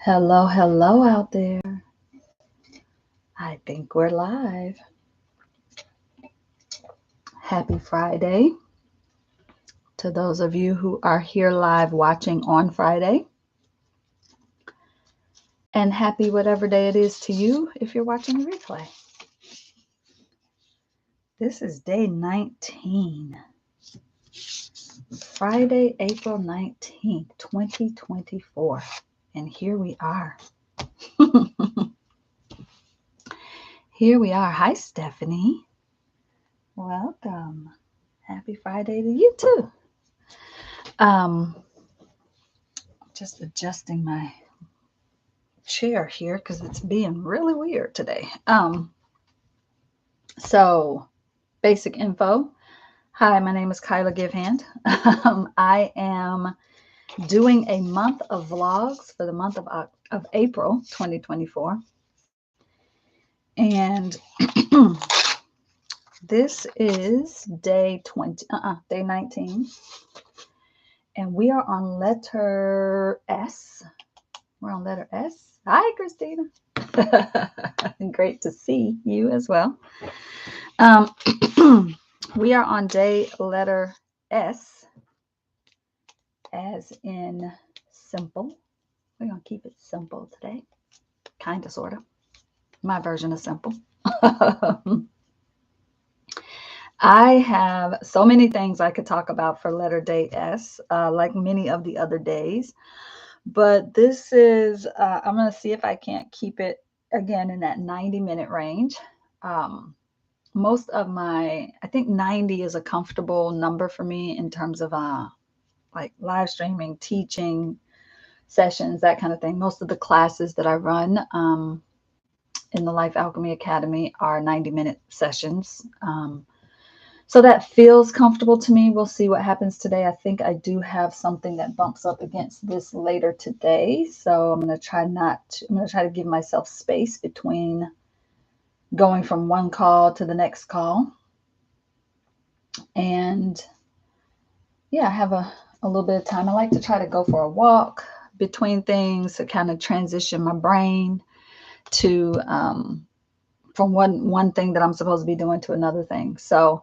Hello, hello out there. I think we're live. Happy Friday to those of you who are here live watching on Friday. And happy whatever day it is to you if you're watching the replay. This is day 19. Friday, April 19th, 2024. And here we are. Here we are. Hi, Stephanie. Welcome. Happy Friday to you too. Just adjusting my chair here because it's being really weird today. So basic info. Hi, my name is Kiala Givehand. I am doing a month of vlogs for the month of April 2024. And this is day 19. And we are on letter S. We're on letter S. Hi, Christina. Great to see you as well. We are on letter S, as in simple. We're going to keep it simple today. Kind of, sort of. My version of simple. I have so many things I could talk about for letter day S, like many of the other days. But this is, I'm going to see if I can't keep it, again, in that 90-minute range. Most of I think 90 is a comfortable number for me in terms of like live streaming, teaching sessions, that kind of thing. Most of the classes that I run in the Life Alchemy Academy are 90-minute sessions. So that feels comfortable to me. We'll see what happens today. I think I do have something that bumps up against this later today. So I'm going to try to give myself space between going from one call to the next call. And yeah, I have a little bit of time. I like to try to go for a walk between things to kind of transition my brain to from one thing that I'm supposed to be doing to another thing. So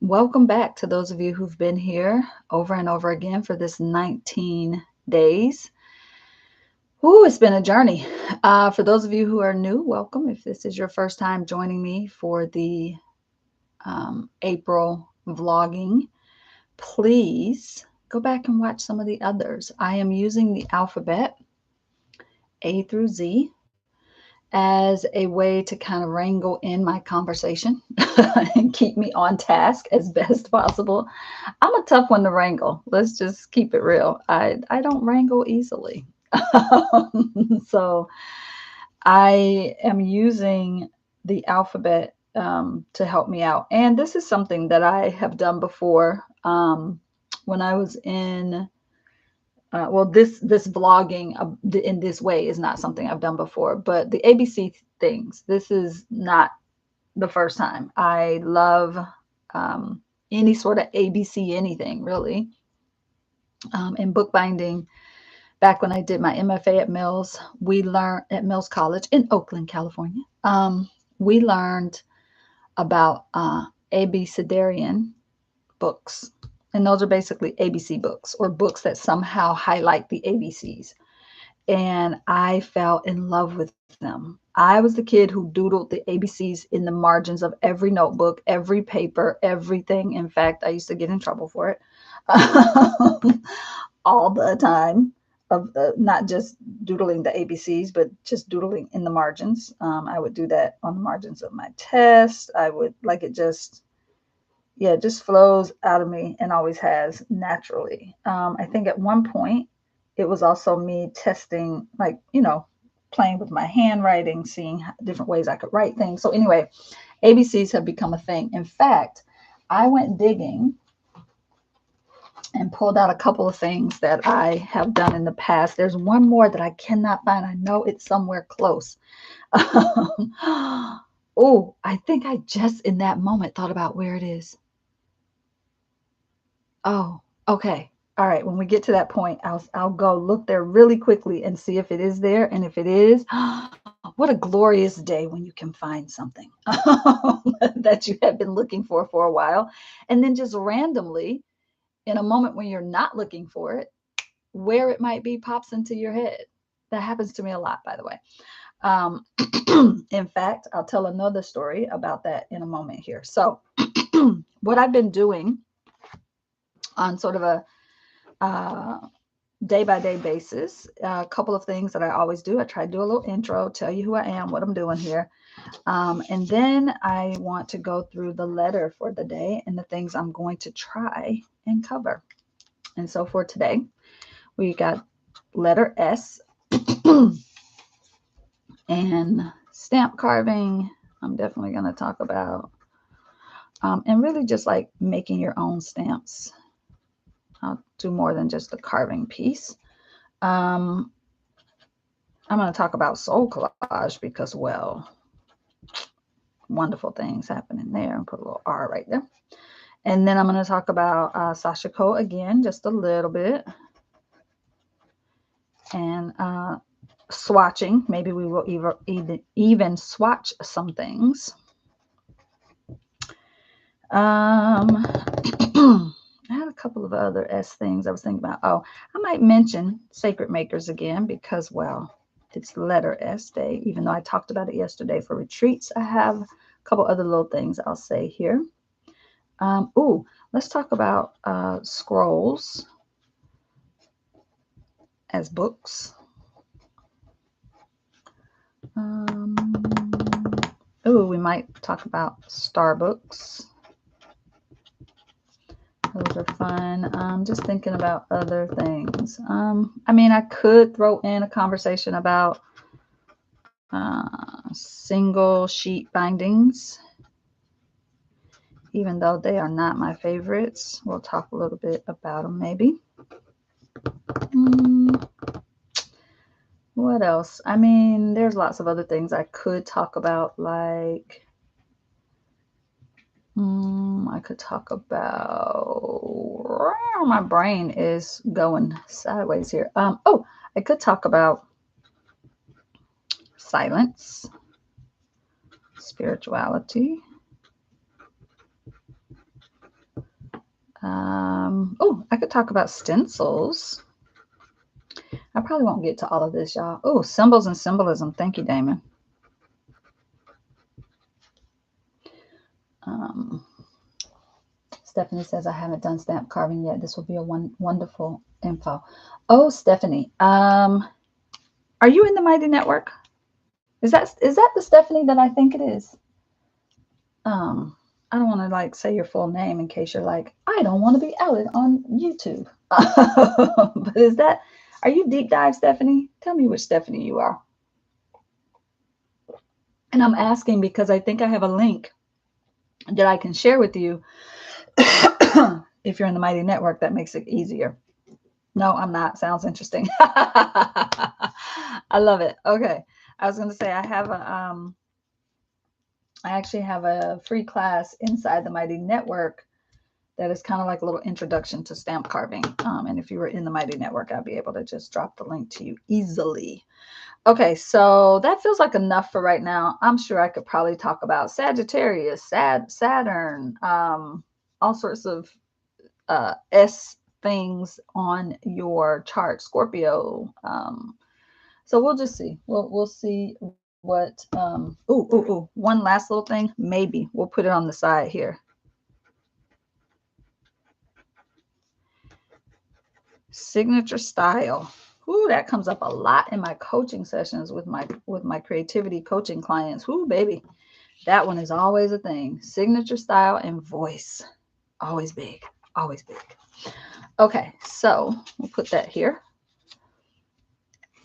welcome back to those of you who've been here over and over again for this 19 days. Ooh, it's been a journey. For those of you who are new, welcome. If this is your first time joining me for the April vlogging, please go back and watch some of the others. I am using the alphabet A through Z as a way to kind of wrangle in my conversation and keep me on task as best possible. I'm a tough one to wrangle. Let's just keep it real. I don't wrangle easily. So I am using the alphabet to help me out. And this is something that I have done before when I was in this vlogging in this way is not something I've done before, but the ABC things, this is not the first time. I love any sort of ABC anything, really. In bookbinding, back when I did my MFA at Mills, we learned at Mills College in Oakland, California. We learned about abecedarian books. And those are basically ABC books, or books that somehow highlight the ABCs. And I fell in love with them. I was the kid who doodled the ABCs in the margins of every notebook, every paper, everything. In fact, I used to get in trouble for it all the time, of not just doodling the ABCs, but just doodling in the margins. I would do that on the margins of my test. I would it just flows out of me and always has naturally. I think at one point it was also me testing, playing with my handwriting, seeing different ways I could write things. So anyway, ABCs have become a thing. In fact, I went digging and pulled out a couple of things that I have done in the past. There's one more that I cannot find. I know it's somewhere close. Oh, I think I just in that moment thought about where it is. Oh, okay. All right, when we get to that point, I'll go look there really quickly and see if it is there. And if it is, what a glorious day when you can find something that you have been looking for a while. And then just randomly, in a moment when you're not looking for it, where it might be pops into your head. That happens to me a lot, by the way. Um, in fact, I'll tell another story about that in a moment here. So, what I've been doing on sort of a day by day basis, a couple of things that I always do. I try to do a little intro, tell you who I am, what I'm doing here. And then I want to go through the letter for the day and the things I'm going to try and cover. And so for today, we got letter S and stamp carving. I'm definitely going to talk about, and really just like making your own stamps. I'll do more than just the carving piece. I'm going to talk about SoulCollage because, well, wonderful things happening there, and put a little R right there. And then I'm going to talk about Sashiko again, just a little bit. And swatching. Maybe we will even swatch some things. I had a couple of other S things I was thinking about. Oh, I might mention Sacred Makers again because, well, it's letter S day, even though I talked about it yesterday for retreats. I have a couple other little things I'll say here. Let's talk about scrolls as books. We might talk about star books. Those are fun. I'm just thinking about other things. I mean, I could throw in a conversation about single sheet bindings, even though they are not my favorites. We'll talk a little bit about them maybe. What else? I mean, there's lots of other things I could talk about, like I could talk about, my brain is going sideways here. I could talk about silence, spirituality. I could talk about stencils. I probably won't get to all of this, y'all. Oh, symbols and symbolism. Thank you, Damon. Stephanie says, I haven't done stamp carving yet. This will be a wonderful info. Oh, Stephanie, are you in the Mighty Network? Is that the Stephanie that I think it is? I don't want to like say your full name in case you're like, I don't want to be outed on YouTube. But are you Deep Dive Stephanie? Tell me which Stephanie you are. And I'm asking because I think I have a link that I can share with you. If you're in the Mighty Network, that makes it easier. No, I'm not. Sounds interesting. I love it. Okay. I was going to say I actually have a free class inside the Mighty Network that is kind of like a little introduction to stamp carving. And if you were in the Mighty Network, I'd be able to just drop the link to you easily. Okay, so that feels like enough for right now. I'm sure I could probably talk about Sagittarius, Saturn, all sorts of S things on your chart, Scorpio. So we'll just see. We'll see what. One last little thing. Maybe we'll put it on the side here. Signature style. Ooh, that comes up a lot in my coaching sessions with my creativity coaching clients. Ooh, baby, that one is always a thing. Signature style and voice, always big, always big. Okay, so we'll put that here.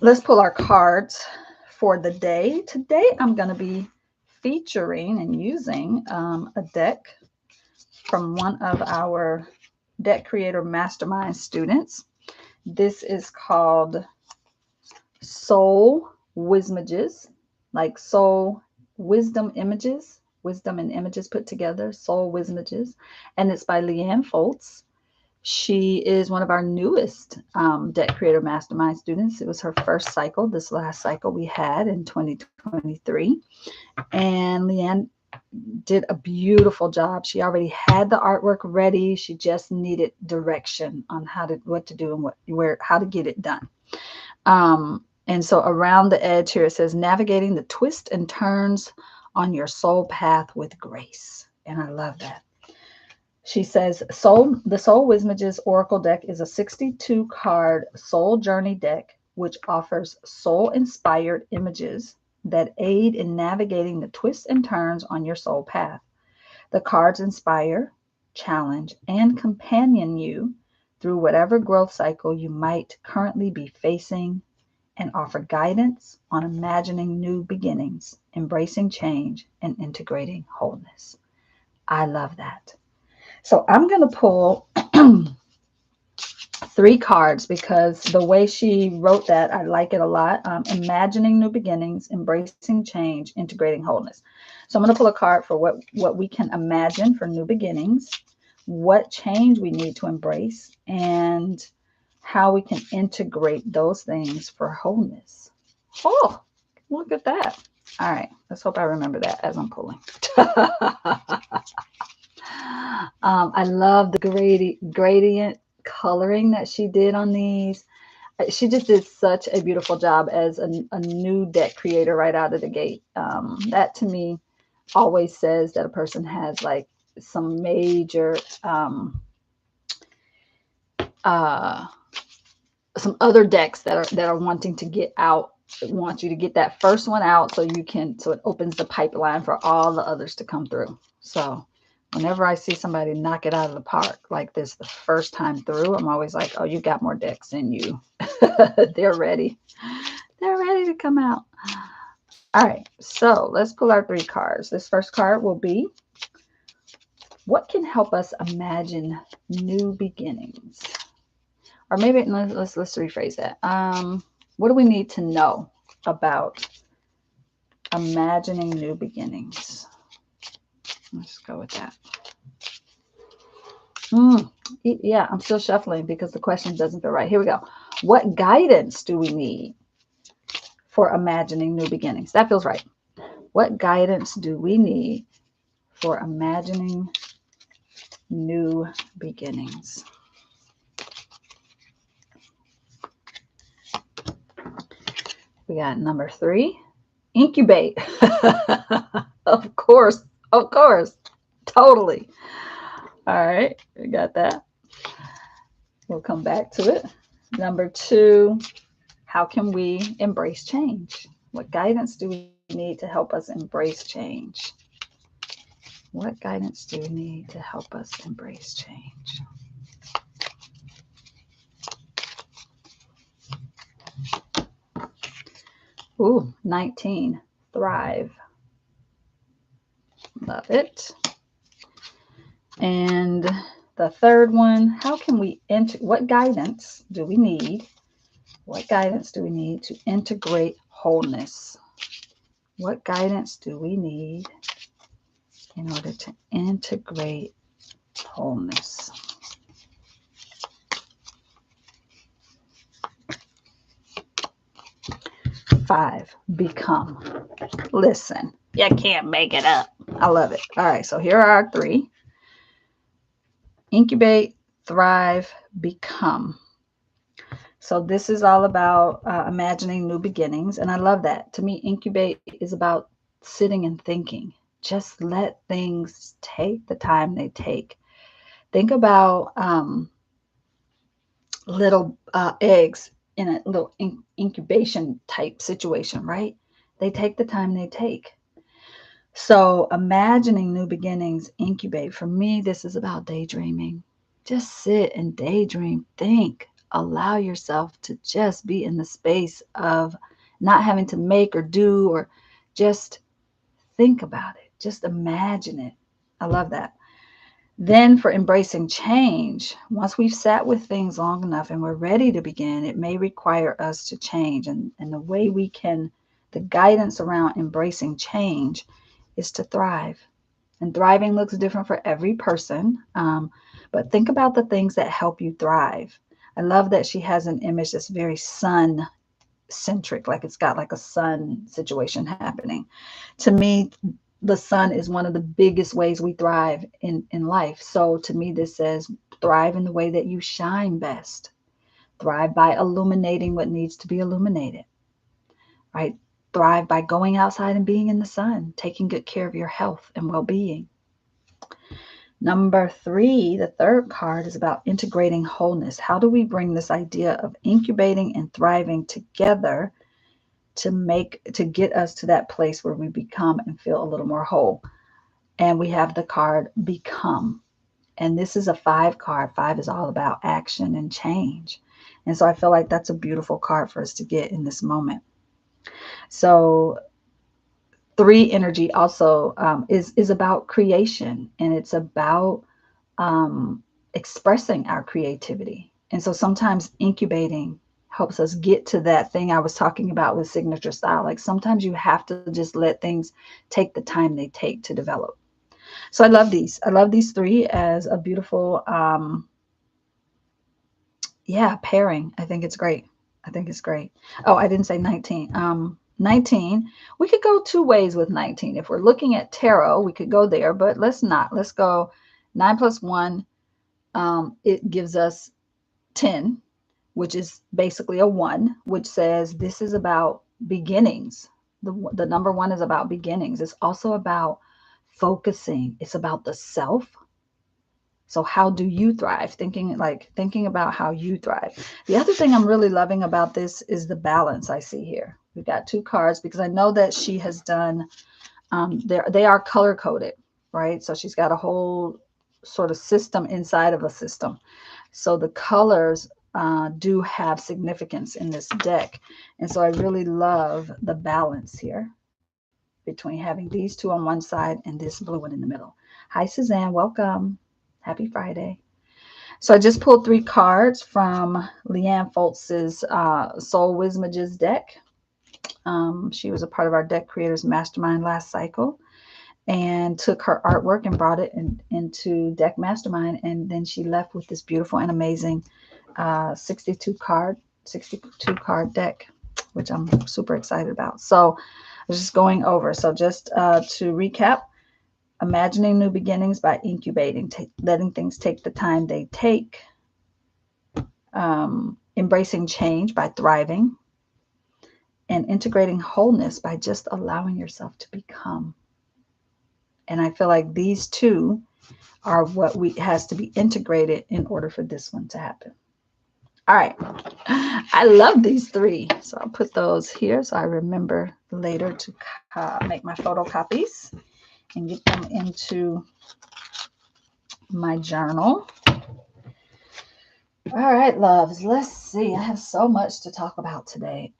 Let's pull our cards for the day. Today, I'm going to be featuring and using a deck from one of our Deck Creator Mastermind students. This is called Soul Wismages, like soul wisdom images, wisdom and images put together, Soul Wismages. And it's by Leanne Foltz. She is one of our newest Debt Creator Mastermind students. It was her first cycle, this last cycle we had in 2023. And Leanne did a beautiful job. She already had the artwork ready. She just needed direction on what to do and how to get it done. And so around the edge here, it says navigating the twists and turns on your soul path with grace. And I love that. She says, the Soul Wismages Oracle deck is a 62-card soul journey deck, which offers soul-inspired images that aid in navigating the twists and turns on your soul path. The cards inspire, challenge, and companion you through whatever growth cycle you might currently be facing, and offer guidance on imagining new beginnings, embracing change, and integrating wholeness. I love that. So I'm going to pull 3 cards because the way she wrote that, I like it a lot. Imagining new beginnings, embracing change, integrating wholeness. So I'm going to pull a card for what we can imagine for new beginnings, what change we need to embrace, and how we can integrate those things for wholeness. Oh, look at that. All right. Let's hope I remember that as I'm pulling. I love the gradient coloring that she did on these. She just did such a beautiful job as a new deck creator right out of the gate. That to me always says that a person has like some major some other decks that are wanting to get out, want you to get that first one out so it opens the pipeline for all the others to come through. So whenever I see somebody knock it out of the park like this the first time through, I'm always like, oh, you got more decks than you. They're ready. They're ready to come out. All right, so let's pull our 3 cards. This first card will be, what can help us imagine new beginnings? Or maybe let's rephrase that. What do we need to know about imagining new beginnings? Let's go with that. Yeah, I'm still shuffling because the question doesn't feel right. Here we go. What guidance do we need for imagining new beginnings? That feels right. What guidance do we need for imagining new beginnings? We got number 3, incubate. Of course, totally. All right, we got that. We'll come back to it. Number 2, how can we embrace change? What guidance do we need to help us embrace change? What guidance do we need to help us embrace change? Ooh, 19, thrive. Love it. And the third one, how can we what guidance do we need? What guidance do we need to integrate wholeness? What guidance do we need in order to integrate wholeness? Five, become. Listen, you can't make it up. I love it. All right, so here are our 3. Incubate, thrive, become. So this is all about imagining new beginnings. And I love that. To me, incubate is about sitting and thinking. Just let things take the time they take. Think about little eggs in a little incubation type situation, right? They take the time they take. So imagining new beginnings, incubate. For me, this is about daydreaming. Just sit and daydream, think. Allow yourself to just be in the space of not having to make or do, or just think about it. Just imagine it. I love that. Then for embracing change, once we've sat with things long enough and we're ready to begin, it may require us to change. And the way the guidance around embracing change is to thrive. And thriving looks different for every person. But think about the things that help you thrive. I love that she has an image that's very sun centric, like it's got like a sun situation happening. To me, the sun is one of the biggest ways we thrive in life. So to me, this says thrive in the way that you shine best. Thrive by illuminating what needs to be illuminated, right? Thrive by going outside and being in the sun, taking good care of your health and well-being. Number 3, the third card, is about integrating wholeness. How do we bring this idea of incubating and thriving together to get us to that place where we become and feel a little more whole? And we have the card become. And this is a 5 card. 5 is all about action and change. And so I feel like that's a beautiful card for us to get in this moment. So 3 energy also is about creation, and it's about expressing our creativity. And so sometimes incubating helps us get to that thing I was talking about with signature style. Like sometimes you have to just let things take the time they take to develop. So I love these. I love these 3 as a beautiful, pairing. I think it's great. I think it's great. Oh, I didn't say 19. 19, we could go 2 ways with 19. If we're looking at tarot, we could go there, but let's not. Let's go 9 plus 1. It gives us 10, which is basically a 1, which says this is about beginnings. The number 1 is about beginnings. It's also about focusing. It's about the self. So how do you thrive? Thinking about how you thrive. The other thing I'm really loving about this is the balance I see here. We've got 2 cards because I know that she has done, they are color coded, right? So she's got a whole sort of system inside of a system. So the colors do have significance in this deck. And so I really love the balance here between having these 2 on one side and this blue one in the middle. Hi, Suzanne. Welcome. Happy Friday. So I just pulled 3 cards from Leanne Foltz's Soul Wismages deck. She was a part of our deck creators mastermind last cycle and took her artwork and brought it into Deck Mastermind. And then she left with this beautiful and amazing 62 card deck, which I'm super excited about. So I was just going over. So just to recap, imagining new beginnings by incubating, letting things take the time they take, embracing change by thriving, and integrating wholeness by just allowing yourself to become. And I feel like these 2 are what has to be integrated in order for this one to happen. All right. I love these 3. So I'll put those here so I remember later to make my photocopies and get them into my journal. All right, loves. Let's see. I have so much to talk about today.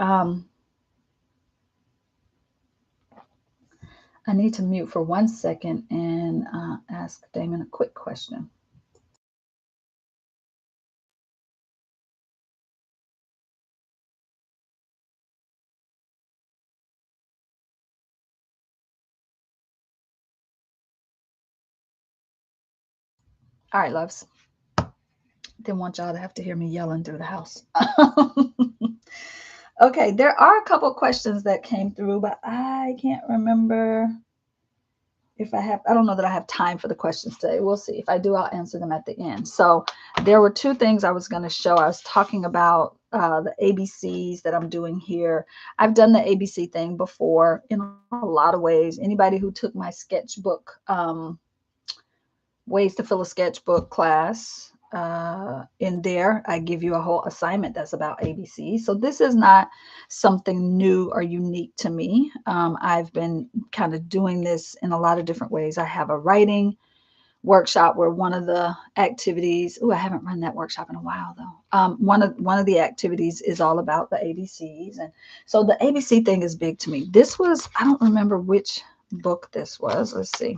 I need to mute for 1 second and ask Damon a quick question. All right, loves. Didn't want y'all to have to hear me yelling through the house. Okay, there are a couple questions that came through, but I can't remember if I don't know that I have time for the questions today. We'll see. If I do, I'll answer them at the end. So there were 2 things I was going to show. I was talking about the ABCs that I'm doing here. I've done the ABC thing before in a lot of ways. Anybody who took my sketchbook, ways to fill a sketchbook class, in there, I give you a whole assignment that's about ABC. So this is not something new or unique to me. I've been kind of doing this in a lot of different ways. I have a writing workshop where one of the activities, I haven't run that workshop in a while though. One of the activities is all about the ABCs. And so the ABC thing is big to me. This was, I don't remember which book this was. Let's see.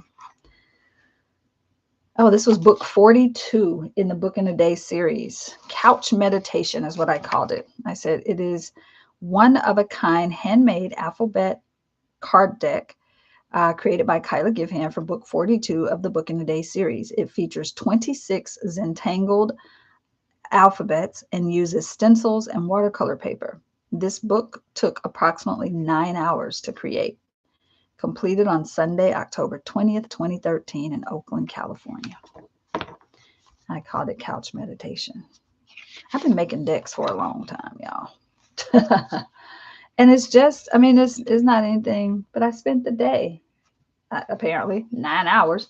Oh, this was book 42 in the Book in a Day series. Couch Meditation is what I called it. I said it is one of a kind handmade alphabet card deck created by Givehand for book 42 of the Book in a Day series. It features 26 Zentangled alphabets and uses stencils and watercolor paper. This book took approximately 9 hours to create. Completed on Sunday, October 20th, 2013 in Oakland, California. I called it couch meditation. I've been making decks for a long time, y'all. And it's just, I mean, it's not anything, but I spent the day, apparently 9 hours,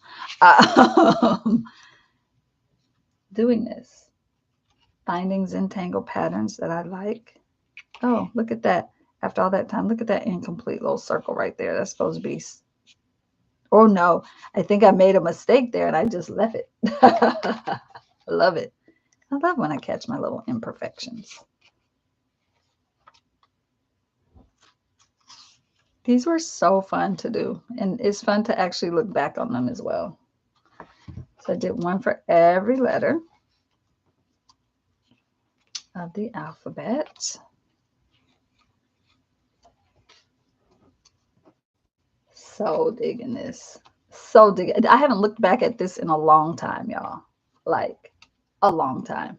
doing this. Finding Zentangle patterns that I like. Oh, look at that. After all that time, look at that incomplete little circle right there. That's supposed to be, oh no, I think I made a mistake there and I just left it. I love it. I love when I catch my little imperfections. These were so fun to do, and it's fun to actually look back on them as well. So I did one for every letter of the alphabet. So digging this. So digging. I haven't looked back at this in a long time, y'all. Like a long time.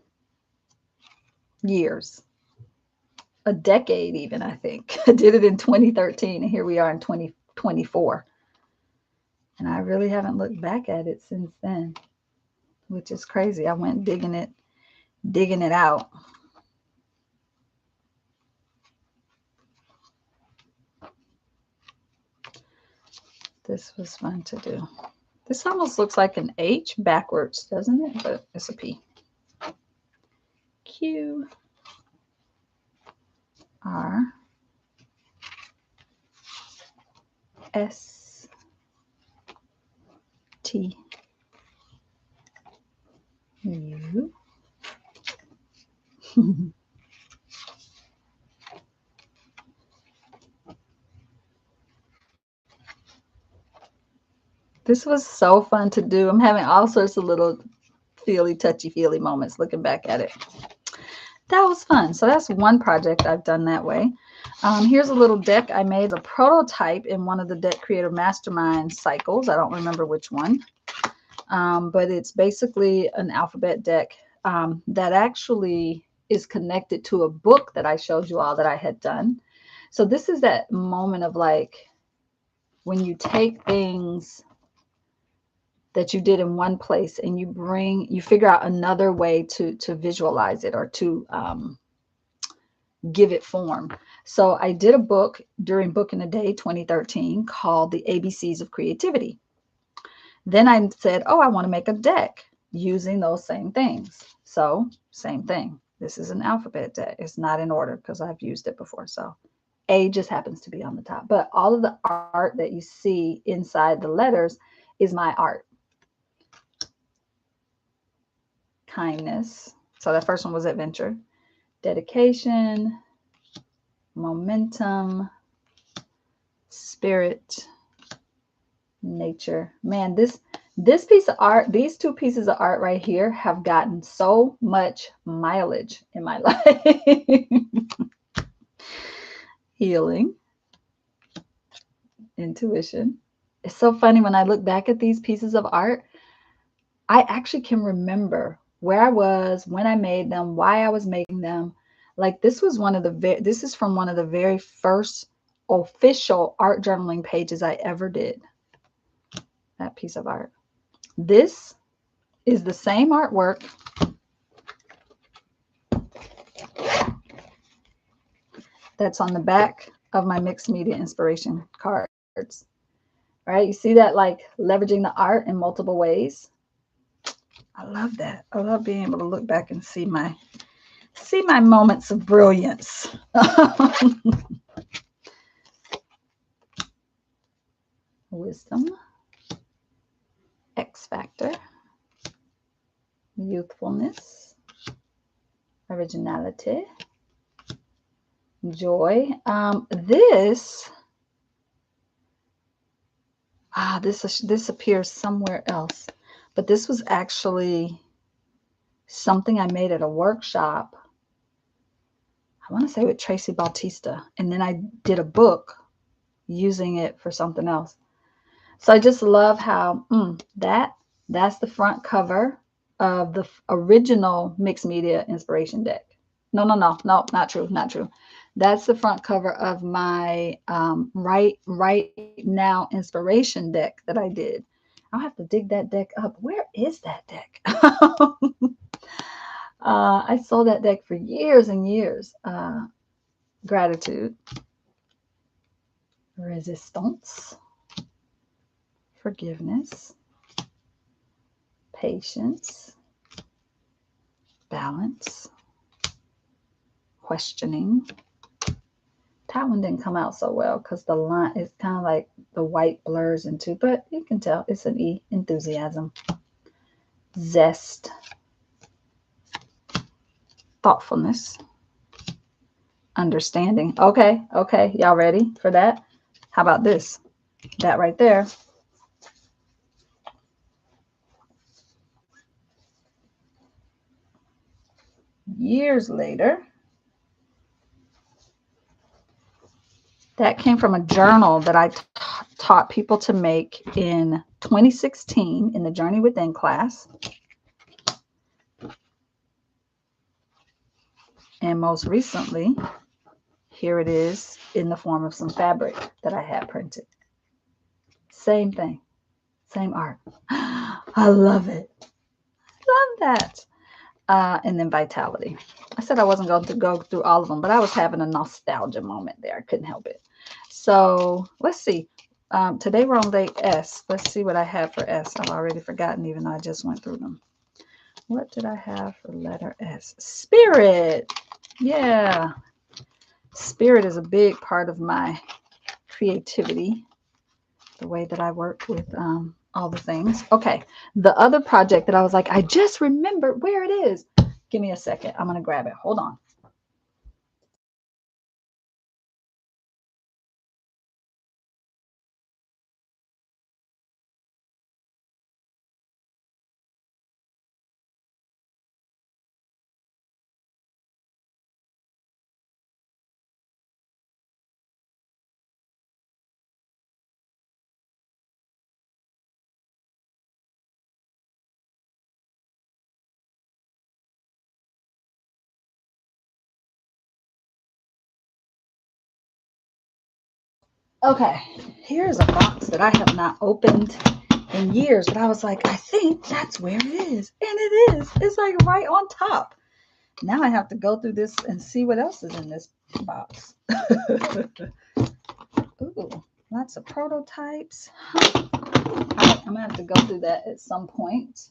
Years. A decade even, I think. I did it in 2013 and here we are in 2024. And I really haven't looked back at it since then, which is crazy. I went digging it out. This was fun to do. This almost looks like an H backwards, doesn't it? But it's a P. Q R S T U. This was so fun to do. I'm having all sorts of little touchy-feely moments looking back at it. That was fun. So that's one project I've done that way. Here's a little deck I made, a prototype in one of the Deck Creator Mastermind cycles. I don't remember which one. But it's basically an alphabet deck that actually is connected to a book that I showed you all that I had done. So this is that moment of like when you take things that you did in one place and you figure out another way to visualize it or to give it form. So I did a book during Book in a Day 2013 called The ABCs of Creativity. Then I said, oh, I want to make a deck using those same things. So same thing. This is an alphabet deck. It's not in order because I've used it before. So A just happens to be on the top. But all of the art that you see inside the letters is my art. Kindness. So the first one was adventure. Dedication. Momentum. Spirit. Nature. Man, this piece of art, these two pieces of art right here have gotten so much mileage in my life. Healing. Intuition. It's so funny when I look back at these pieces of art, I actually can remember where I was, when I made them, why I was making them. Like this is from one of the very first official art journaling pages I ever did. That piece of art. This is the same artwork that's on the back of my mixed media inspiration cards. Right? You see that, like leveraging the art in multiple ways. I love that. I love being able to look back and see my moments of brilliance. Wisdom, X factor, youthfulness, originality, joy. This appears somewhere else, but this was actually something I made at a workshop. I want to say with Tracy Bautista, and then I did a book using it for something else. So I just love how that's the front cover of the original mixed media inspiration deck. No, not true, not true. That's the front cover of my right now inspiration deck that I did. I'll have to dig that deck up. Where is that deck? I sold that deck for years and years. Gratitude, resistance, forgiveness, patience, balance, questioning. That one didn't come out so well because the line is kind of like the white blurs into, but you can tell it's an E. Enthusiasm, zest, thoughtfulness, understanding. Okay, y'all ready for that? How about this? That right there. Years later, that came from a journal that I taught people to make in 2016 in the Journey Within class. And most recently, here it is in the form of some fabric that I had printed. Same thing, same art. I love it. Love that. And then vitality. I said I wasn't going to go through all of them, but I was having a nostalgia moment there. I couldn't help it. So let's see. Today we're on day S. Let's see what I have for S. I've already forgotten, even though I just went through them. What did I have for letter S? Spirit. Yeah. Spirit is a big part of my creativity, the way that I work with all the things. Okay. The other project that I was like, I just remembered where it is. Give me a second. I'm going to grab it. Hold on. Okay, here's a box that I have not opened in years, but I was like, I think that's where it is. And it is. It's like right on top. Now I have to go through this and see what else is in this box. Ooh, lots of prototypes. Huh. I'm going to have to go through that at some point.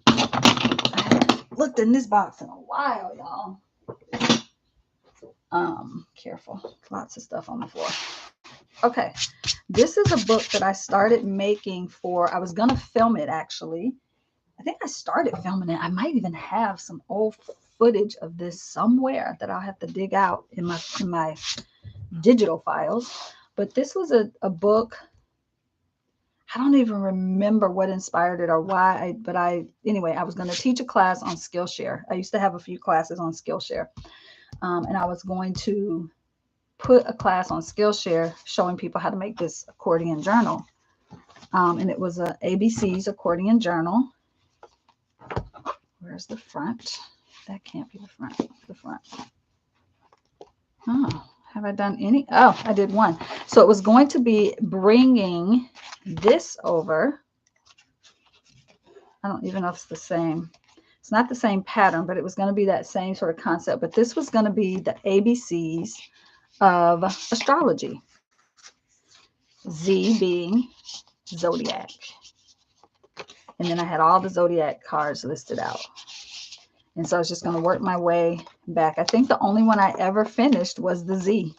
I haven't looked in this box in a while, y'all. Careful. Lots of stuff on the floor. Okay, this is a book that I started making for, I was going to film it actually. I think I started filming it. I might even have some old footage of this somewhere that I'll have to dig out in my digital files. But this was a book. I don't even remember what inspired it or why, anyway, I was going to teach a class on Skillshare. I used to have a few classes on Skillshare. And I was going to put a class on Skillshare showing people how to make this accordion journal. And it was a ABC's accordion journal. Where's the front? That can't be the front. The front. Oh, have I done any? Oh, I did one. So it was going to be bringing this over. I don't even know if it's the same. It's not the same pattern, but it was going to be that same sort of concept. But this was going to be the ABCs of astrology. Z being zodiac. And then I had all the zodiac cards listed out. And so I was just going to work my way back. I think the only one I ever finished was the Z.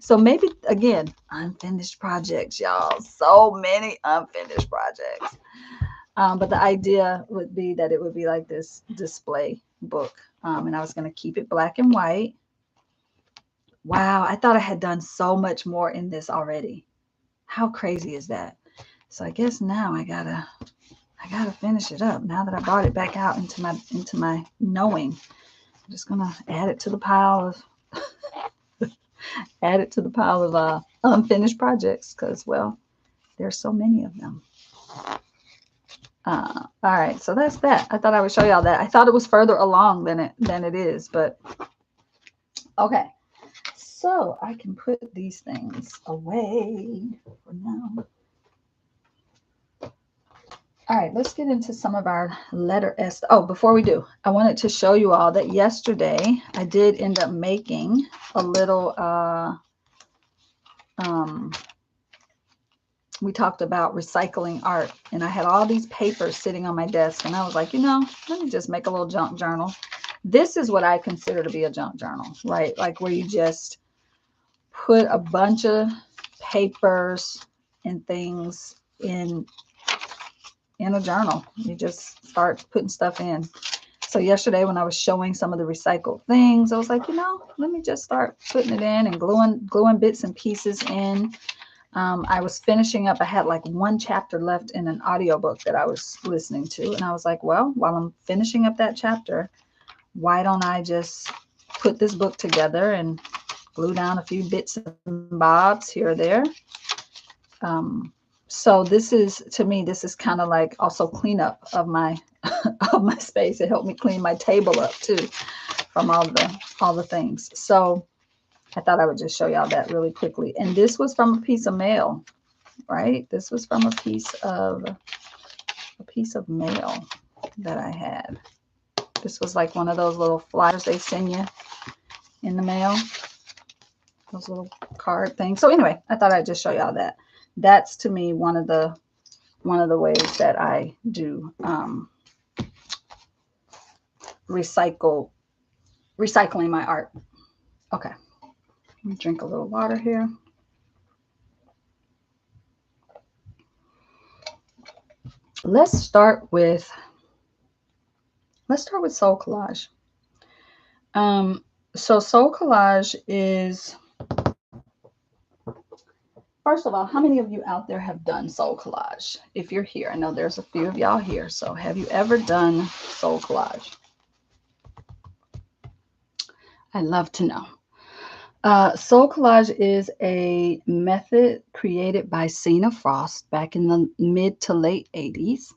So maybe, again, unfinished projects, y'all. So many unfinished projects. But the idea would be that it would be like this display book. And I was going to keep it black and white. Wow, I thought I had done so much more in this already. How crazy is that? So I guess now I gotta finish it up. Now that I brought it back out into my knowing, I'm just gonna add it to the pile of unfinished projects because, well, there's so many of them. All right, so that's that. I thought I would show y'all that. I thought it was further along than it is, but okay. So I can put these things away for now. All right, let's get into some of our letter S. Oh, before we do, I wanted to show you all that yesterday I did end up making a little, we talked about recycling art, and I had all these papers sitting on my desk, and I was like, let me just make a little junk journal. This is what I consider to be a junk journal, right? Like where you just put a bunch of papers and things in a journal. You just start putting stuff in. So yesterday when I was showing some of the recycled things, I was like, let me just start putting it in and gluing bits and pieces in. I was finishing up. I had like one chapter left in an audiobook that I was listening to. And I was like, well, while I'm finishing up that chapter, why don't I just put this book together and glue down a few bits and bobs here or there. So this is, to me, this is kind of like also cleanup of my of my space. It helped me clean my table up too from all the things. So I thought I would just show y'all that really quickly. And this was from a piece of mail, right? This was from a piece of mail that I had. This was like one of those little flyers they send you in the mail, those little card things. So anyway, I thought I'd just show y'all that. That's to me one of the ways that I do recycling my art. Okay, let me drink a little water here. Let's start with SoulCollage. So SoulCollage is, first of all, how many of you out there have done SoulCollage? If you're here, I know there's a few of y'all here. So have you ever done SoulCollage? I'd love to know. SoulCollage is a method created by Sina Frost back in the mid to late 80s.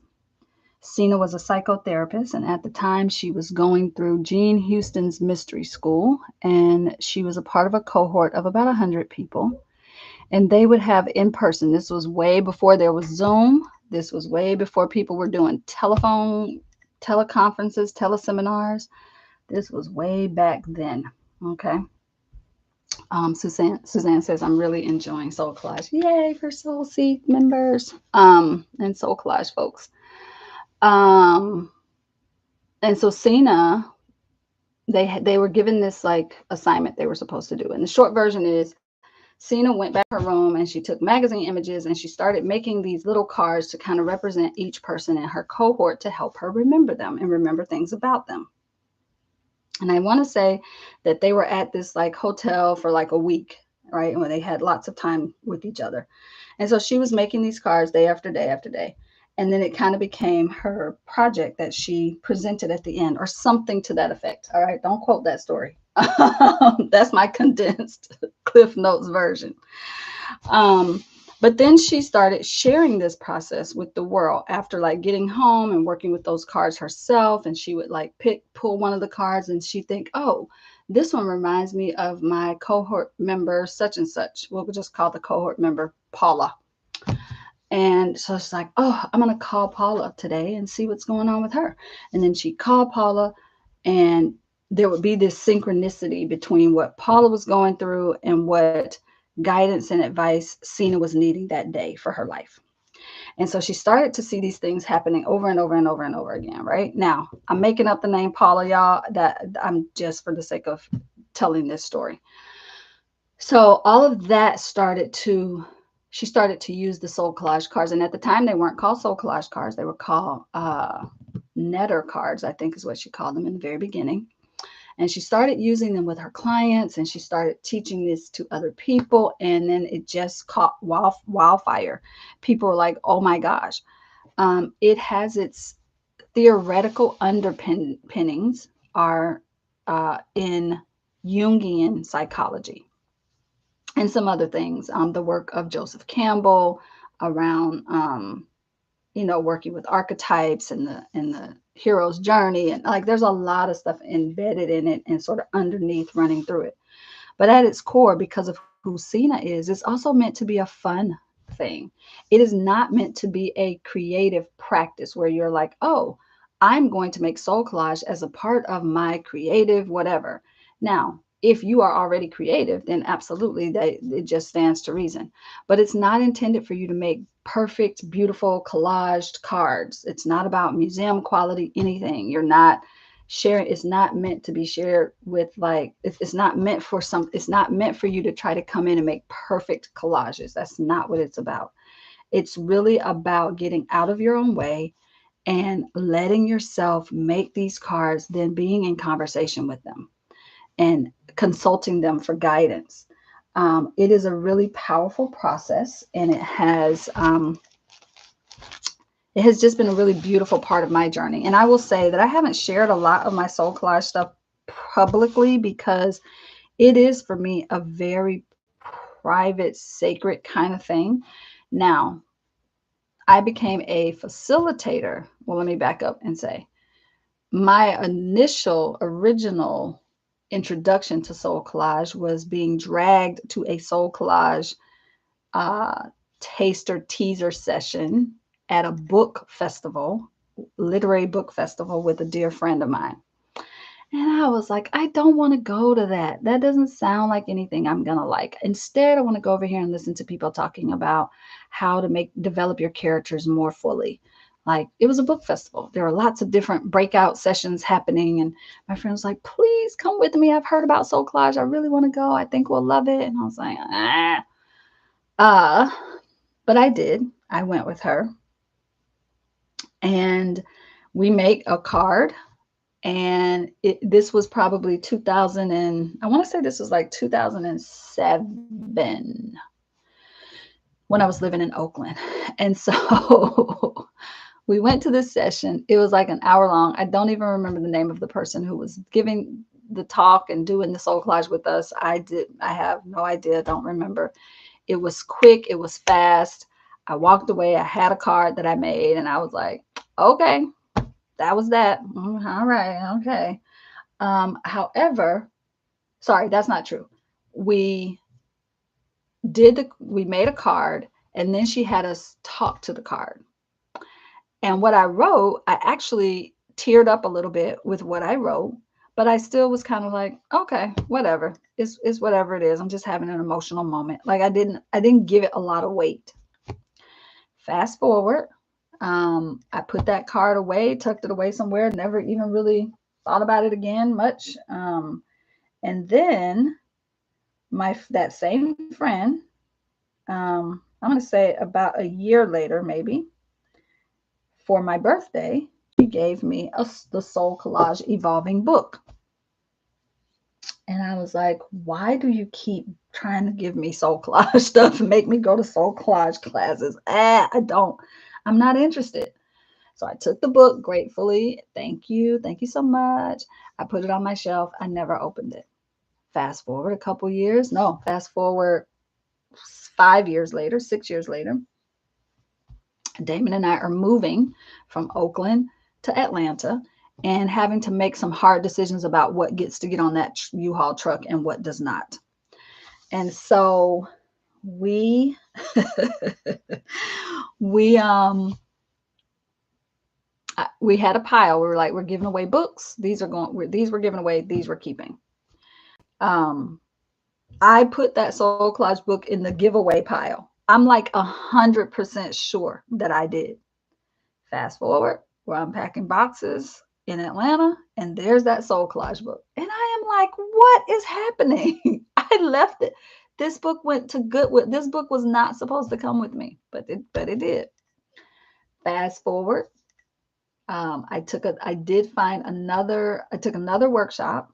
Sina was a psychotherapist, and at the time she was going through Jean Houston's Mystery School, and she was a part of a cohort of about 100 people. And they would have in person. This was way before there was Zoom. This was way before people were doing teleconferences, teleseminars. This was way back then. Okay. Suzanne says, I'm really enjoying SoulCollage. Yay for Soul Seed members and SoulCollage folks. And so Sina, they were given this like assignment they were supposed to do. And the short version is Sina went back to her room and she took magazine images and she started making these little cards to kind of represent each person in her cohort to help her remember them and remember things about them. And I want to say that they were at this like hotel for like a week, right? When they had lots of time with each other. And so she was making these cards day after day after day. And then it kind of became her project that she presented at the end or something to that effect. All right. Don't quote that story. That's my condensed Cliff Notes version. But then she started sharing this process with the world after like getting home and working with those cards herself. And she would like pull one of the cards and she'd think, oh, this one reminds me of my cohort member, such and such. We'll just call the cohort member Paula. And so it's like, oh, I'm going to call Paula today and see what's going on with her. And then she'd call Paula and there would be this synchronicity between what Paula was going through and what guidance and advice Sina was needing that day for her life. And so she started to see these things happening over and over and over and over again. Right now, I'm making up the name Paula, y'all. That I'm just for the sake of telling this story. So all of that she started to use the SoulCollage cards. And at the time, they weren't called SoulCollage cards. They were called Netter cards, I think is what she called them in the very beginning. And she started using them with her clients and she started teaching this to other people. And then it just caught wildfire. People were like, oh my gosh. It has its theoretical underpinnings are in Jungian psychology. and some other things. The work of Joseph Campbell around, working with archetypes and the hero's journey. And like, there's a lot of stuff embedded in it and sort of underneath running through it. But at its core, because of who Sina is, it's also meant to be a fun thing. It is not meant to be a creative practice where you're like, oh, I'm going to make soul collage as a part of my creative whatever. Now, if you are already creative, then absolutely it just stands to reason. But it's not intended for you to make perfect, beautiful collaged cards. It's not about museum quality anything. You're not sharing. It's not meant to be shared with, like, it's not meant for it's not meant for you to try to come in and make perfect collages. That's not what it's about. It's really about getting out of your own way and letting yourself make these cards, then being in conversation with them and consulting them for guidance. It is a really powerful process, and it has just been a really beautiful part of my journey. And I will say that I haven't shared a lot of my soul collage stuff publicly because it is, for me, a very private, sacred kind of thing. Now, I became a facilitator. Well, let me back up and say my initial, original introduction to soul collage was being dragged to a soul collage uh, taster teaser session at a book festival, literary book festival, with a dear friend of mine. And I was like, I don't want to go to that. That doesn't sound like anything I'm going to like. Instead, I want to go over here and listen to people talking about how to develop your characters more fully. Like, it was a book festival. There were lots of different breakout sessions happening. And my friend was like, please come with me. I've heard about Soul Collage. I really want to go. I think we'll love it. And I was like, uh, but I did. I went with her. And we make a card, and this was probably 2000, and I want to say this was like 2007 when I was living in Oakland. And so we went to this session. It was like an hour long. I don't even remember the name of the person who was giving the talk and doing the soul collage with us. I have no idea. Don't remember. It was quick. It was fast. I walked away. I had a card that I made, and I was like, okay, that was that. All right. Okay. However, sorry, that's not true. We made a card, and then she had us talk to the card. And what I wrote, I actually teared up a little bit with what I wrote, but I still was kind of like, okay, whatever. It's whatever it is. I'm just having an emotional moment. Like, I didn't give it a lot of weight. Fast forward, I put that card away, tucked it away somewhere, never even really thought about it again much. And then that same friend, I'm going to say about a year later, maybe, for my birthday, she gave me the Soul Collage Evolving book. And I was like, why do you keep trying to give me soul collage stuff and make me go to soul collage classes? I'm not interested. So I took the book gratefully. Thank you. Thank you so much. I put it on my shelf. I never opened it. Fast forward a couple years. No, fast forward 5 years later, 6 years later. Damon and I are moving from Oakland to Atlanta and having to make some hard decisions about what gets to get on that U-Haul truck and what does not. And so we we had a pile. We were like, we're giving away books. These were given away. These we're keeping. I put that Soul Collage book in the giveaway pile. I'm like 100% sure that I did. Fast forward, we're unpacking boxes in Atlanta, and there's that Soul Collage book. And I am like, what is happening? I left it. This book went to Goodwill. This book was not supposed to come with me, but it did. Fast forward, I took another workshop,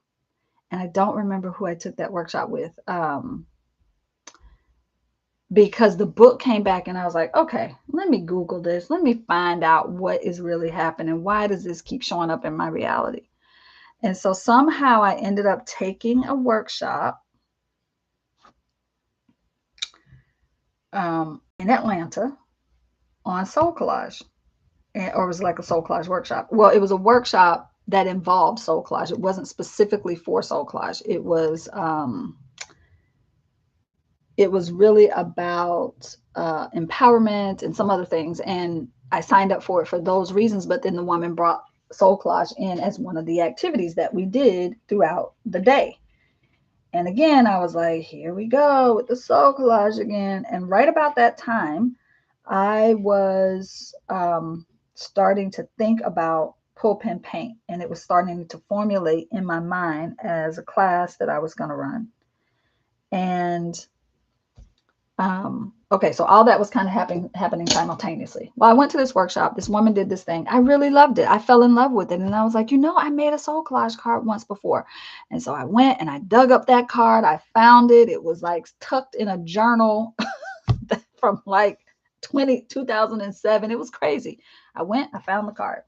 and I don't remember who I took that workshop with. Because the book came back, and I was like, okay, let me Google this. Let me find out what is really happening. Why does this keep showing up in my reality? And so somehow I ended up taking a workshop in Atlanta on SoulCollage, or it was like a SoulCollage workshop. Well, it was a workshop that involved SoulCollage. It wasn't specifically for SoulCollage. It was really about empowerment and some other things. And I signed up for it for those reasons. But then the woman brought SoulCollage in as one of the activities that we did throughout the day. And again, I was like, here we go with the SoulCollage again. And right about that time, I was starting to think about pull pen paint, and it was starting to formulate in my mind as a class that I was going to run. And okay, so all that was kind of happening simultaneously. Well, I went to this workshop. This woman did this thing. I really loved it. I fell in love with it. And I was like, I made a SoulCollage card once before. And so I went and I dug up that card. I found it. It was like tucked in a journal from like 2007. It was crazy. I went, I found the card.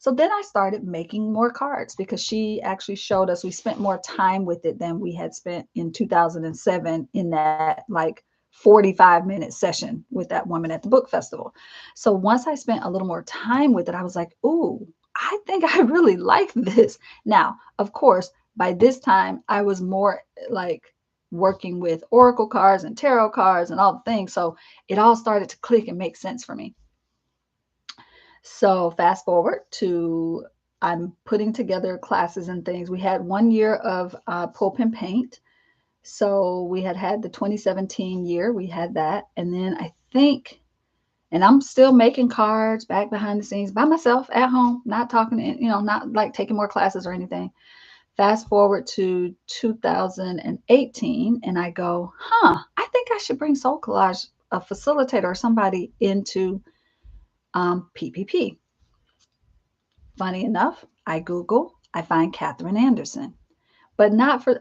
So then I started making more cards because she actually showed us, we spent more time with it than we had spent in 2007 in that like 45-minute session with that woman at the book festival. So once I spent a little more time with it, I was like, ooh, I think I really like this. Now, of course, by this time I was more like working with oracle cards and tarot cards and all the things. So it all started to click and make sense for me. So fast forward to I'm putting together classes and things. We had 1 year of pull pen paint. So we had the 2017 year. We had that. And then I think, and I'm still making cards back behind the scenes by myself at home, not talking, not like taking more classes or anything. Fast forward to 2018, and I go, I think I should bring SoulCollage, a facilitator or somebody, into PPP. Funny enough, I Google, I find Catherine Anderson, but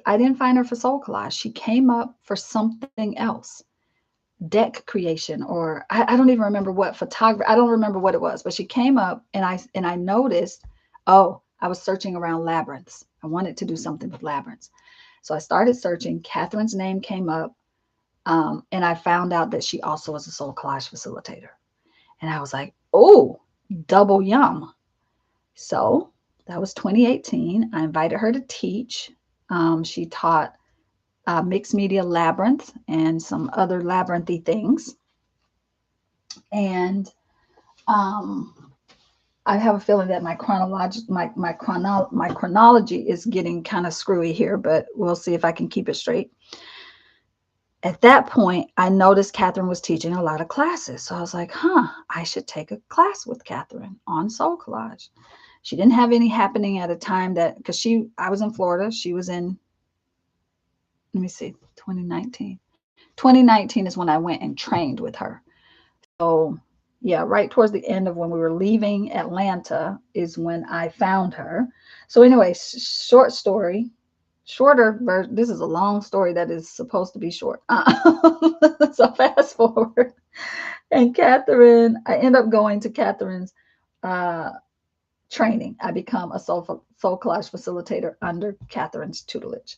I didn't find her for SoulCollage. She came up for something else, deck creation, or I don't even remember what photography. I don't remember what it was, but she came up, and I noticed, oh, I was searching around labyrinths. I wanted to do something with labyrinths. So I started searching. Catherine's name came up, and I found out that she also was a SoulCollage facilitator. And I was like, oh, double yum. So that was 2018. I invited her to teach. She taught mixed media labyrinth and some other labyrinthy things. And I have a feeling that my chronology is getting kind of screwy here, but we'll see if I can keep it straight. At that point, I noticed Catherine was teaching a lot of classes. So I was like, I should take a class with Catherine on SoulCollage. She didn't have any happening at a time because I was in Florida. She was in, let me see, 2019. 2019 is when I went and trained with her. So yeah, right towards the end of when we were leaving Atlanta is when I found her. So anyway, shorter version. This is a long story that is supposed to be short. So fast forward. And Catherine, I end up going to Catherine's training. I become a SoulCollage facilitator under Catherine's tutelage.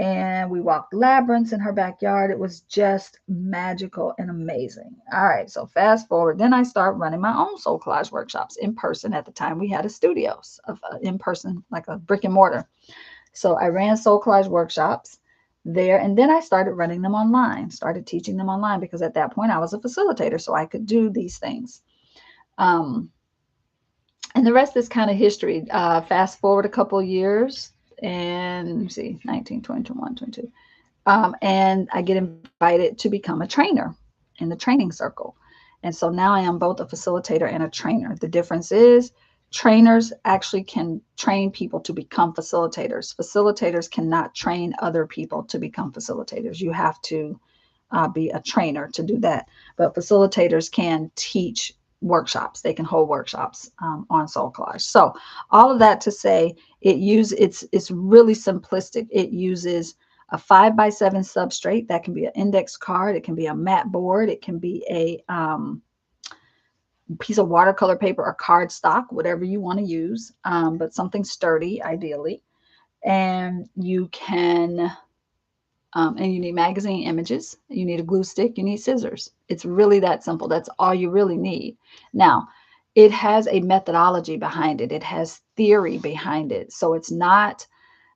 And we walked labyrinths in her backyard. It was just magical and amazing. All right, so fast forward. Then I start running my own SoulCollage workshops in person. At the time, we had a studio of in person, like a brick and mortar. So I ran SoulCollage workshops there, and then I started running them online, started teaching them online, because at that point I was a facilitator, so I could do these things. And the rest is kind of history. Fast forward a couple of years, and let me see, 19, 20, 21, 22. And I get invited to become a trainer in the training circle. And so now I am both a facilitator and a trainer. The difference is trainers actually can train people to become facilitators. Facilitators cannot train other people to become facilitators. You have to be a trainer to do that. But facilitators can teach workshops. They can hold workshops on SoulCollage. So all of that to say, it's really simplistic. It uses a 5x7 substrate. That can be an index card. It can be a mat board. It can be a piece of watercolor paper or cardstock, whatever you want to use, but something sturdy, ideally. And you can And you need magazine images, you need a glue stick, you need scissors. It's really that simple. That's all you really need. Now, it has a methodology behind it. It has theory behind it. So it's not,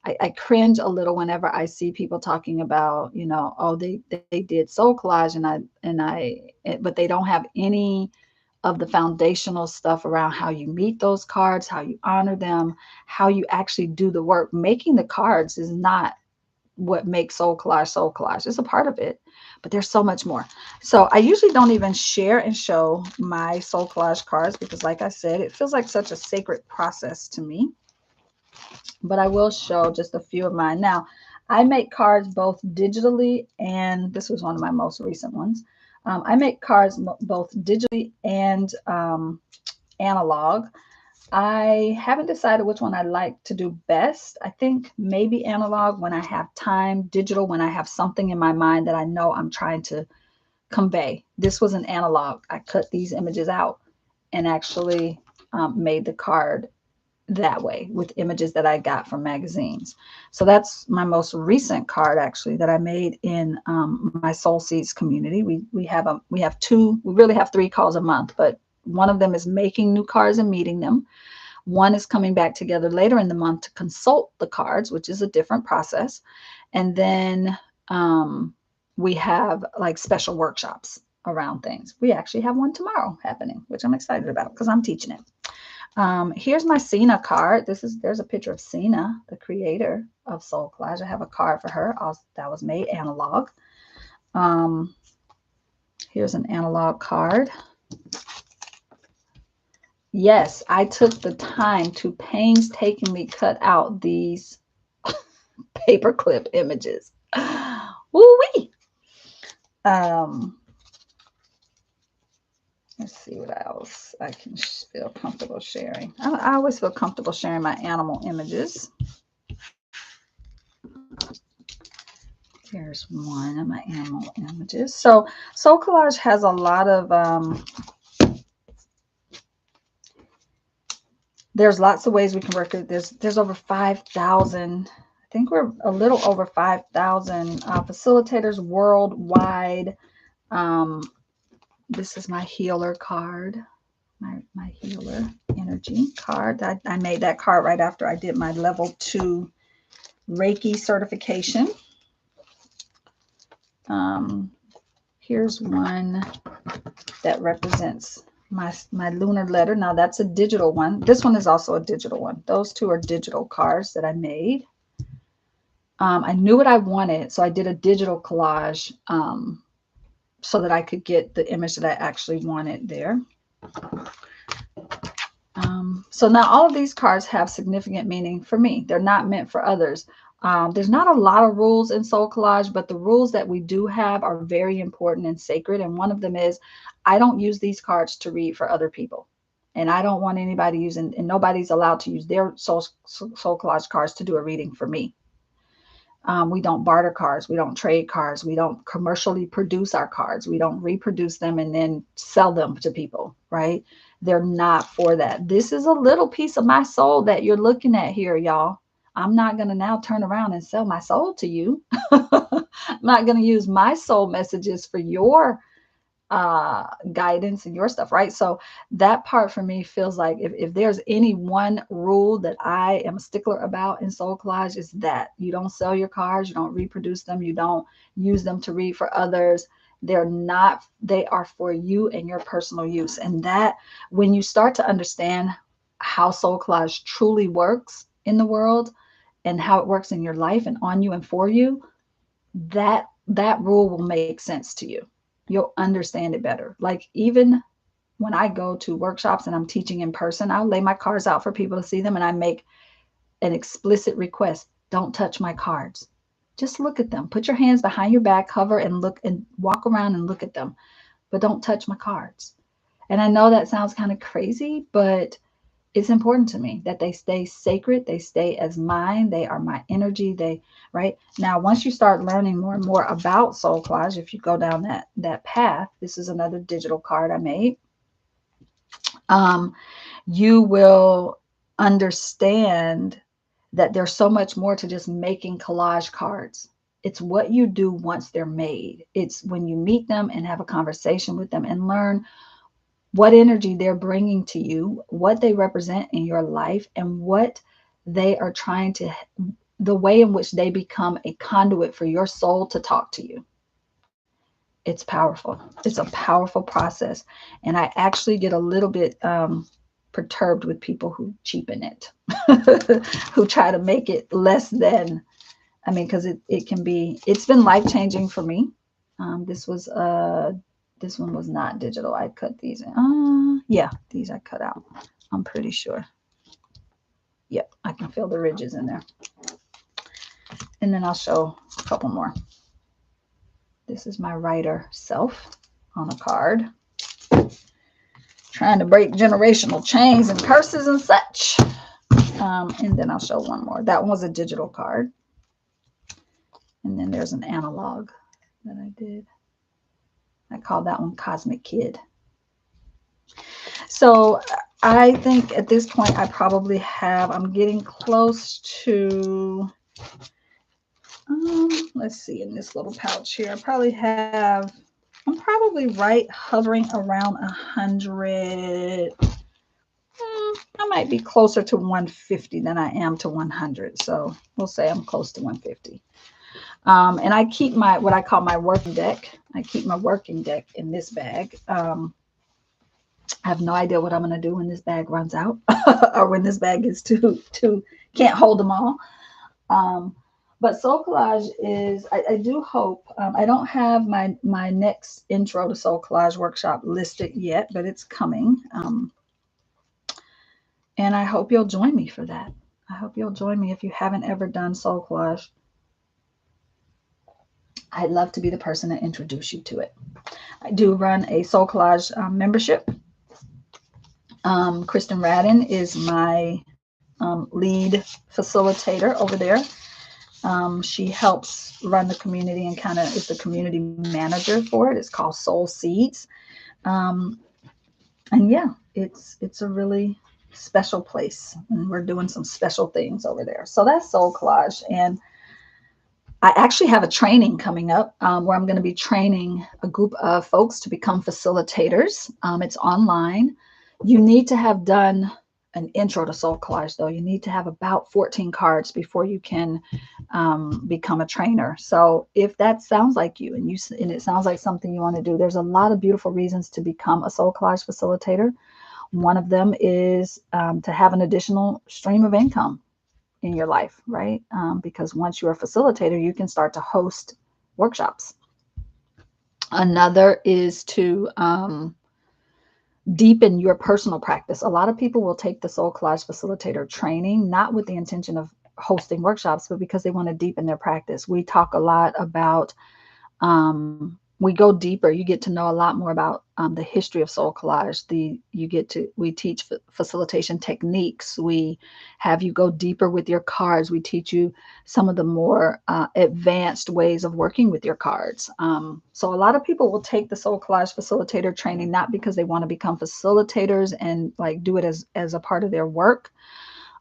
I cringe a little whenever I see people talking about, you know, oh, they did SoulCollage but they don't have any of the foundational stuff around how you meet those cards, how you honor them, how you actually do the work. Making the cards is not what makes SoulCollage. It's a part of it, but there's so much more. So I usually don't even share and show my SoulCollage cards because, like I said, it feels like such a sacred process to me. But I will show just a few of mine. Now, I make cards both digitally, and this was one of my most recent ones. I make cards both digitally and analog. I haven't decided which one I like to do best. I think maybe analog when I have time, digital when I have something in my mind that I know I'm trying to convey. This was an analog. I cut these images out and actually made the card that way with images that I got from magazines. So that's my most recent card actually that I made in my Soul Seeds community. We have two, we really have 3 calls a month, but one of them is making new cards and meeting them. One is coming back together later in the month to consult the cards, which is a different process. And then we have like special workshops around things. We actually have one tomorrow happening, which I'm excited about because I'm teaching it. Here's my Sina card. There's a picture of Sina, the creator of SoulCollage. I have a card for her. That was made analog. Here's an analog card. Yes, I took the time to painstakingly cut out these paperclip images. Woo-wee! Let's see what else I can feel comfortable sharing. I always feel comfortable sharing my animal images. Here's one of my animal images. So SoulCollage has a lot of, there's lots of ways we can work it. There's over 5,000, I think we're a little over 5,000 facilitators worldwide. This is my healer card, my healer energy card. I made that card right after I did my level 2 Reiki certification. Here's one that represents my lunar letter. Now that's a digital one. This one is also a digital one. Those two are digital cards that I made. I knew what I wanted, so I did a digital collage so that I could get the image that I actually wanted there. So now all of these cards have significant meaning for me. They're not meant for others. There's not a lot of rules in SoulCollage, but the rules that we do have are very important and sacred. And one of them is I don't use these cards to read for other people. And I don't want anybody using, and nobody's allowed to use their SoulCollage cards to do a reading for me. We don't barter cards. We don't trade cards. We don't commercially produce our cards. We don't reproduce them and then sell them to people, right? They're not for that. This is a little piece of my soul that you're looking at here, y'all. I'm not going to now turn around and sell my soul to you. I'm not going to use my soul messages for your guidance and your stuff, right? So that part for me feels like if there's any one rule that I am a stickler about in SoulCollage, is that you don't sell your cards, you don't reproduce them, you don't use them to read for others. They're not, they are for you and your personal use. And that when you start to understand how SoulCollage truly works in the world and how it works in your life and on you and for you, that rule will make sense to you. You'll understand it better. Like even when I go to workshops and I'm teaching in person, I'll lay my cards out for people to see them and I make an explicit request. Don't touch my cards. Just look at them. Put your hands behind your back, hover and look and walk around and look at them, but don't touch my cards. And I know that sounds kind of crazy, but it's important to me that they stay sacred. They stay as mine. They are my energy. Right now, once you start learning more and more about SoulCollage, if you go down that path, this is another digital card I made. You will understand that there's so much more to just making collage cards. It's what you do once they're made. It's when you meet them and have a conversation with them and learn what energy they're bringing to you, what they represent in your life, and what they are trying to, the way in which they become a conduit for your soul to talk to you. It's powerful. It's a powerful process. And I actually get a little bit perturbed with people who cheapen it, who try to make it less than, I mean, because it can be, it's been life-changing for me. This one was not digital. I cut these. Yeah, these I cut out. I'm pretty sure. Yep, I can feel the ridges in there. And then I'll show a couple more. This is my writer self on a card. Trying to break generational chains and curses and such. And then I'll show one more. That one was a digital card. And then there's an analog that I did. I call that one Cosmic Kid. So I think at this point I probably have, I'm getting close to, let's see, in this little pouch here, I probably have, I'm probably right hovering around 100. I might be closer to 150 than I am to 100. So we'll say I'm close to 150. And I keep my, what I call my working deck. I keep my working deck in this bag. I have no idea what I'm going to do when this bag runs out or when this bag is too, can't hold them all. But SoulCollage is, I do hope, I don't have my next intro to SoulCollage workshop listed yet, but it's coming. And I hope you'll join me for that. I hope you'll join me if you haven't ever done SoulCollage. I'd love to be the person to introduce you to it. I do run a SoulCollage membership. Kristen Radden is my lead facilitator over there. She helps run the community and kind of is the community manager for it. It's called Soul Seeds. And yeah, it's a really special place, and we're doing some special things over there. So that's SoulCollage. And I actually have a training coming up where I'm going to be training a group of folks to become facilitators. It's online. You need to have done an intro to SoulCollage, though. You need to have about 14 cards before you can become a trainer. So if that sounds like you, and it sounds like something you want to do, there's a lot of beautiful reasons to become a SoulCollage facilitator. One of them is to have an additional stream of income in your life, right? Because once you're a facilitator, you can start to host workshops. Another is to deepen your personal practice. A lot of people will take the SoulCollage facilitator training, not with the intention of hosting workshops, but because they want to deepen their practice. We talk a lot about, we go deeper. You get to know a lot more about the history of SoulCollage. We teach facilitation techniques. We have you go deeper with your cards. We teach you some of the more advanced ways of working with your cards. So a lot of people will take the SoulCollage facilitator training, not because they want to become facilitators and like do it as a part of their work,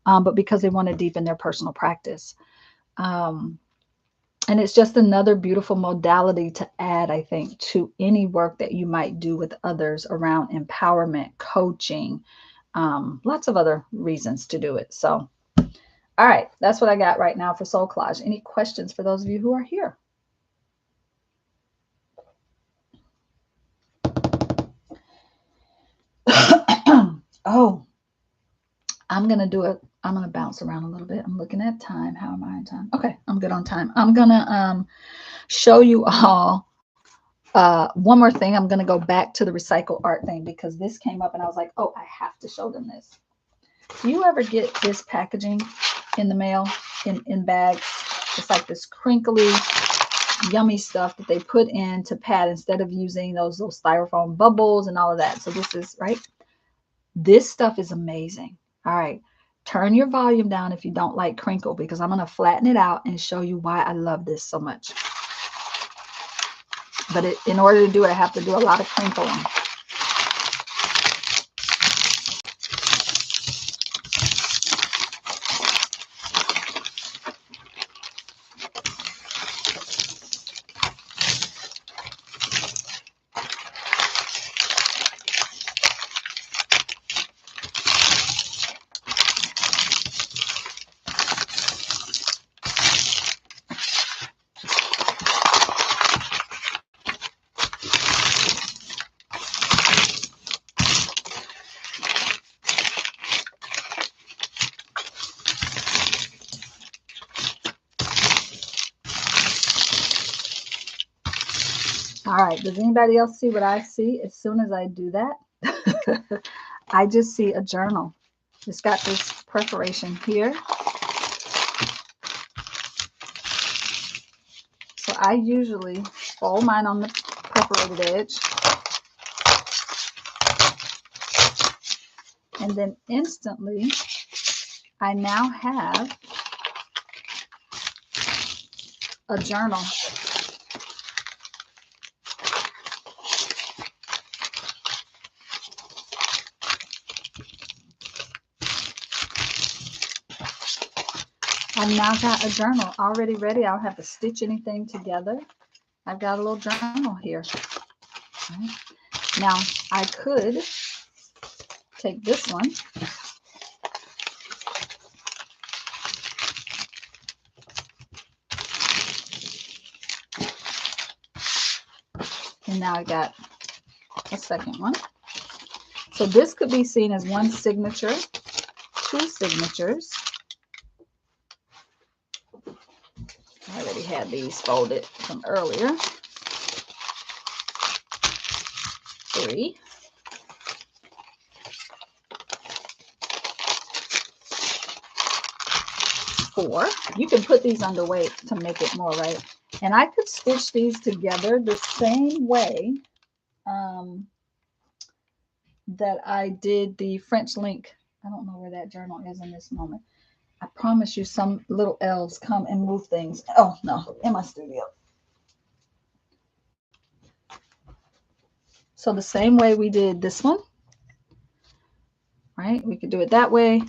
but because they want to deepen their personal practice. And it's just another beautiful modality to add, I think, to any work that you might do with others around empowerment, coaching, lots of other reasons to do it. So, all right, that's what I got right now for SoulCollage. Any questions for those of you who are here? Oh, I'm going to bounce around a little bit. I'm looking at time. How am I on time? Okay, I'm good on time. I'm going to show you all one more thing. I'm going to go back to the recycle art thing because this came up and I was like, oh, I have to show them this. Do you ever get this packaging in the mail in bags? It's like this crinkly, yummy stuff that they put in to pad instead of using those little styrofoam bubbles and all of that. So this is, right? This stuff is amazing. All right. Turn your volume down if you don't like crinkle, because I'm going to flatten it out and show you why I love this so much. But in order to do it, I have to do a lot of crinkling. All right, does anybody else see what I see as soon as I do that? I just see a journal. It's got this perforation here. So I usually fold mine on the perforated edge. And then instantly, I now have a journal. I've now got a journal already ready. I don't have to stitch anything together. I've got a little journal here. Right. Now, I could take this one and now I got a second one. So this could be seen as one signature, two signatures. I already had these folded from earlier. 3. 4. You can put these underweight to make it more, right? And I could stitch these together the same way that I did the French link. I don't know where that journal is in this moment. I promise you some little elves come and move things. Oh, no, in my studio. So the same way we did this one, right? We could do it that way,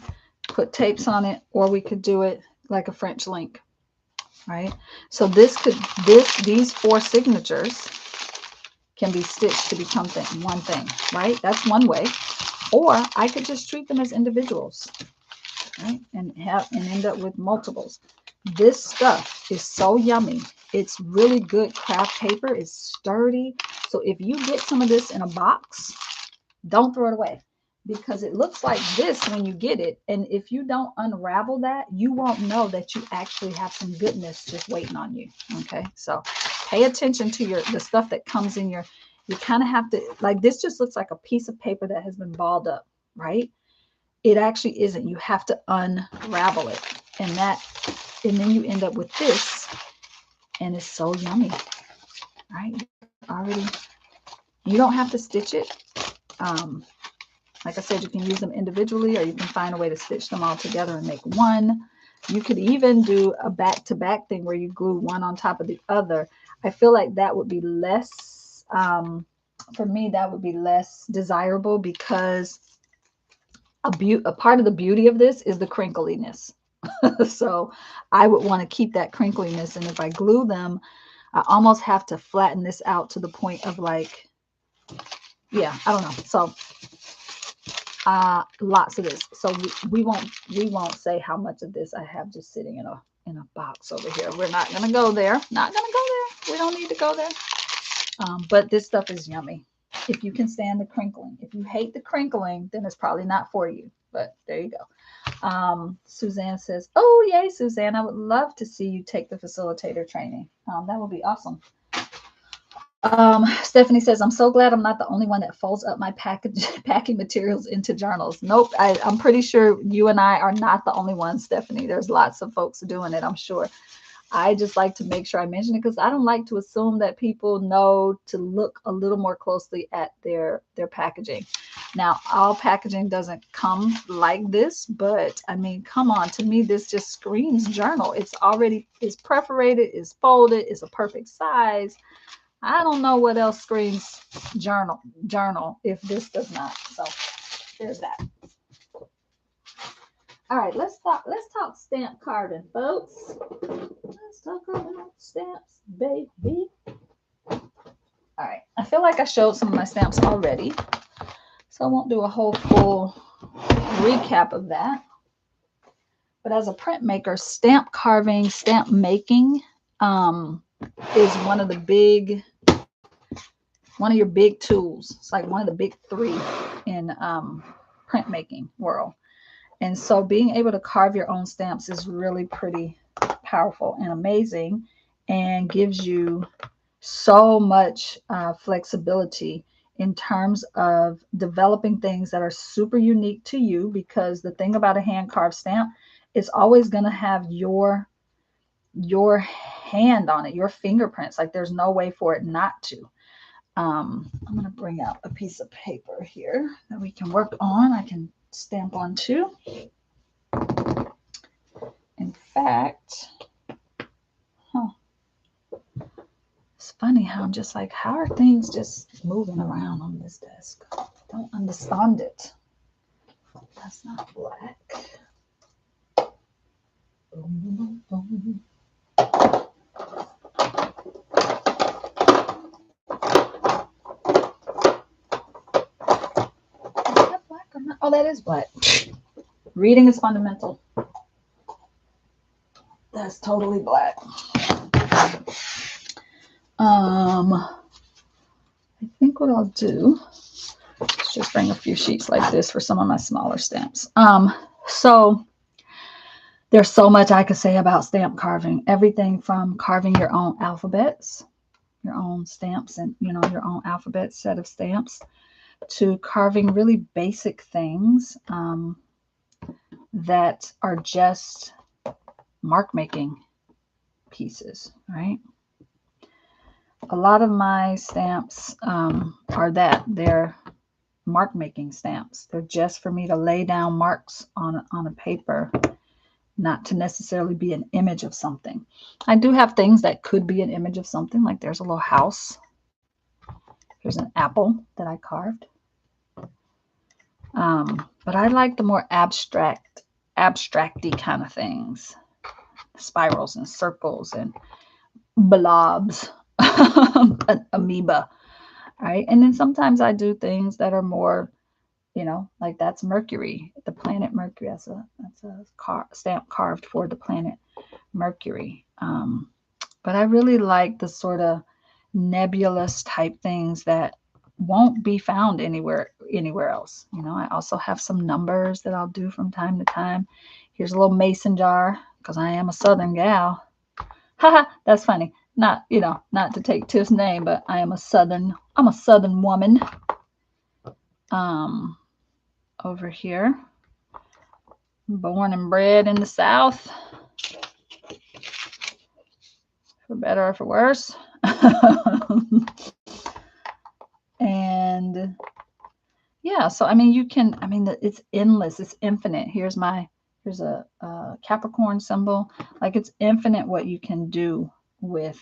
put tapes on it, or we could do it like a French link, right? So these 4 signatures can be stitched to become one thing, right? That's one way. Or I could just treat them as individuals, right? And end up with multiples. This stuff is so yummy. It's really good craft paper. It's sturdy. So if you get some of this in a box, don't throw it away, because it looks like this when you get it. And if you don't unravel that, you won't know that you actually have some goodness just waiting on you. Okay, so pay attention to the stuff that comes in you kind of have to, like, this just looks like a piece of paper that has been balled up, right? It actually isn't. You have to unravel it, and then you end up with this, and it's so yummy, right? Already, you don't have to stitch it. Like I said, you can use them individually, or you can find a way to stitch them all together and make one. You could even do a back-to-back thing where you glue one on top of the other. I feel like that would be less, for me, that would be less desirable, because a part of the beauty of this is the crinkliness. So I would want to keep that crinkliness. And if I glue them, I almost have to flatten this out to the point of, like, yeah, I don't know. So lots of this. So we won't say how much of this I have just sitting in a box over here. We're not going to go there. Not going to go there. We don't need to go there. But this stuff is yummy. If you can stand the crinkling. If you hate the crinkling, then it's probably not for you. But there you go. Suzanne says, oh, yay, Suzanne. I would love to see you take the facilitator training. That would be awesome. Stephanie says, I'm so glad I'm not the only one that folds up my packing materials into journals. Nope. I'm pretty sure you and I are not the only ones, Stephanie. There's lots of folks doing it, I'm sure. I just like to make sure I mention it, because I don't like to assume that people know to look a little more closely at their packaging. Now, all packaging doesn't come like this, but I mean, come on, to me, this just screams journal. It's perforated, it's folded, it's a perfect size. I don't know what else screams journal if this does not. So there's that. All right, let's talk stamp carving, folks. Let's talk about stamps, baby. All right, I feel like I showed some of my stamps already, so I won't do a whole full recap of that. But as a printmaker, stamp carving, stamp making is one of your big tools. It's like one of the big 3 in printmaking world. And so being able to carve your own stamps is really pretty powerful and amazing, and gives you so much flexibility in terms of developing things that are super unique to you, because the thing about a hand carved stamp, it's always going to have your hand on it, your fingerprints. Like there's no way for it not to. I'm going to bring out a piece of paper here that we can work on. I can stamp on too. In fact, it's funny how I'm just like, how are things just moving around on this desk? I don't understand it. That's not black. Boom, boom, boom. Is that black or not? Oh, that is black. Reading is fundamental. That's totally black. I think what I'll do is just bring a few sheets like this for some of my smaller stamps. So there's so much I could say about stamp carving. Everything from carving your own alphabets, your own stamps, and your own alphabet set of stamps, to carving really basic things that are just mark making pieces, right? A lot of my stamps are that. They're mark making stamps. They're just for me to lay down marks on a paper, not to necessarily be an image of something. I do have things that could be an image of something, like there's a little house. There's an apple that I carved. But I like the more abstract-y kind of things. Spirals and circles and blobs, an amoeba, right? And then sometimes I do things that are more, like that's Mercury, the planet Mercury. That's a stamp carved for the planet Mercury. But I really like the sort of nebulous type things that won't be found anywhere else. I also have some numbers that I'll do from time to time. Here's a little mason jar, because I am a Southern gal. Haha, that's funny. Not to take Tiff's name, but I'm a Southern woman. Over here, born and bred in the South, for better or for worse. And yeah, so it's endless, it's infinite. Here's a Capricorn symbol. Like, it's infinite what you can do with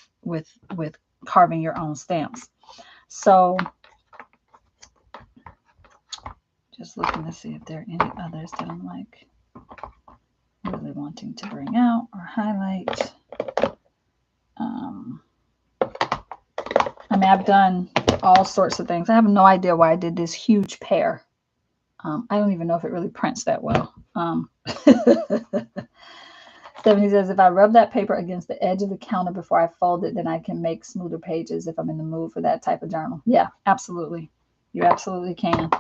carving your own stamps. So just looking to see if there are any others that I'm like really wanting to bring out or highlight. I've done all sorts of things. I have no idea why I did this huge pear. I don't even know if it really prints that well. Stephanie says, if I rub that paper against the edge of the counter before I fold it, then I can make smoother pages if I'm in the mood for that type of journal. Yeah, absolutely. You absolutely can.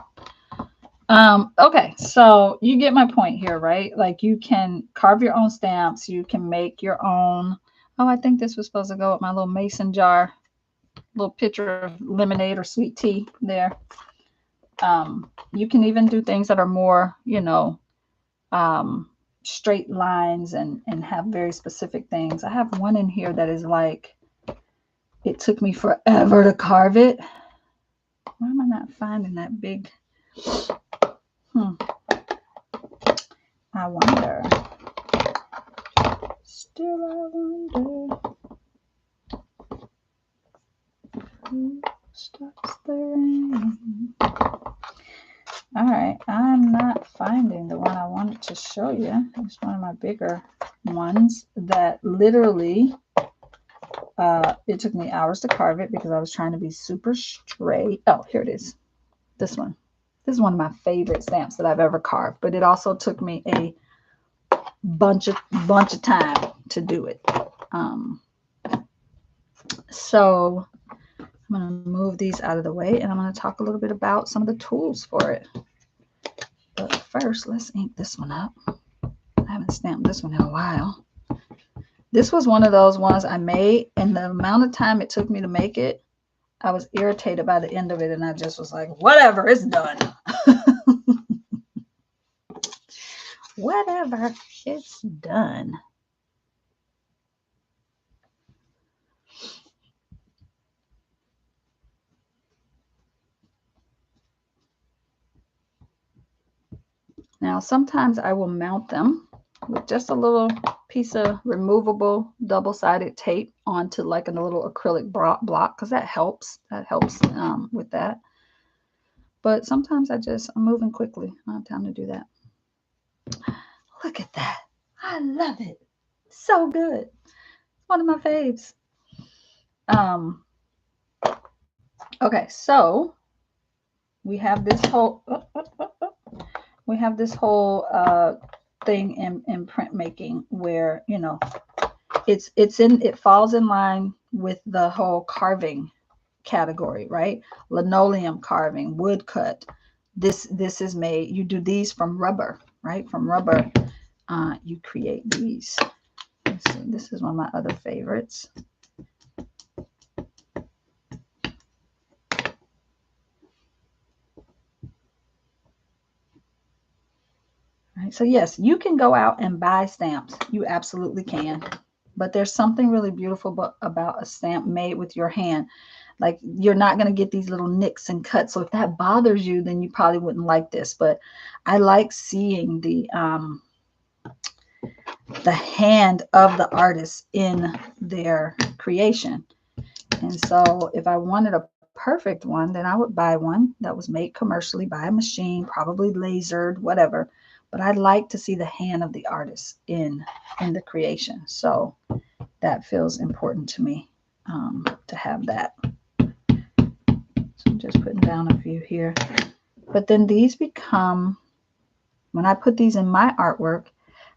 Okay, so you get my point here, right? Like, you can carve your own stamps. You can make your own. Oh, I think this was supposed to go with my little mason jar. Little pitcher of lemonade or sweet tea there. You can even do things that are more, straight lines and have very specific things. I have one in here that is like, it took me forever to carve it. Why am I not finding that big? I wonder. Still I wonder. Who stops the rain? All right, I'm not finding the one I wanted to show you. It's one of my bigger ones that literally, it took me hours to carve it because I was trying to be super straight. Oh, here it is. This one. This is one of my favorite stamps that I've ever carved, but it also took me a bunch of time to do it. So I'm going to move these out of the way, and I'm going to talk a little bit about some of the tools for it. But first, let's ink this one up. I haven't stamped this one in a while. This was one of those ones I made, and the amount of time it took me to make it, I was irritated by the end of it, and I just was like, whatever, it's done. Whatever, it's done. Now, sometimes I will mount them with just a little piece of removable double-sided tape onto like a little acrylic block, because that helps. That helps with that. But sometimes I'm moving quickly. I don't have time to do that. Look at that. I love it. So good. One of my faves. Okay, so we have this whole thing in printmaking where, you know, it falls in line with the whole carving category, right? Linoleum carving, wood cut. This is made, you do these from rubber, right? From rubber, you create these. Let's see, this is one of my other favorites. Right, so yes, you can go out and buy stamps. You absolutely can. But there's something really beautiful about a stamp made with your hand. Like, you're not going to get these little nicks and cuts. So if that bothers you, then you probably wouldn't like this. But I like seeing the hand of the artist in their creation. And so if I wanted a perfect one, then I would buy one that was made commercially by a machine, probably lasered, whatever. But I like to see the hand of the artist in the creation. So that feels important to me, to have that. So I'm just putting down a few here. But then these become, when I put these in my artwork,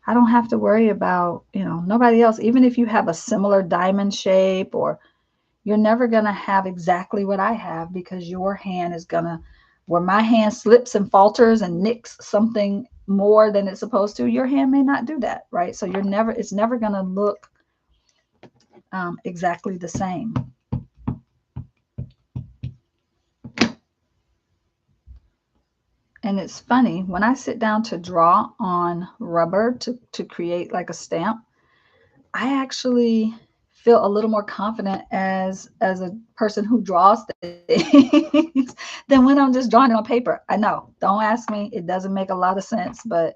I don't have to worry about, you know, nobody else. Even if you have a similar diamond shape, or you're never going to have exactly what I have, because your hand is going to, where my hand slips and falters and nicks something more than it's supposed to, your hand may not do that, right? So it's never going to look exactly the same. And it's funny, when I sit down to draw on rubber to create like a stamp, I actually feel a little more confident as a person who draws things than when I'm just drawing it on paper. I know, don't ask me, it doesn't make a lot of sense, but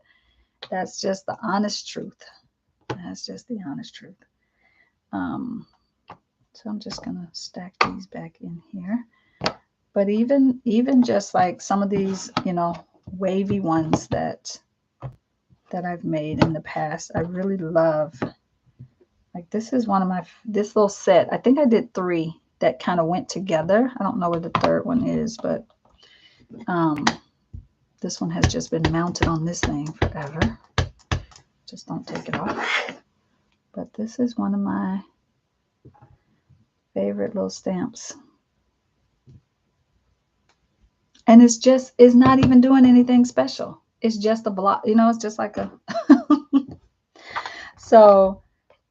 that's just the honest truth. That's just the honest truth. So I'm just gonna stack these back in here. But even just like some of these, you know, wavy ones that I've made in the past, I really love. Like, this is one of my, this little set, I think I did 3 that kind of went together. I don't know where the third one is, but this one has just been mounted on this thing forever. Just don't take it off. But this is one of my favorite little stamps. And it's not even doing anything special. It's just a block, you know, it's just like a, so,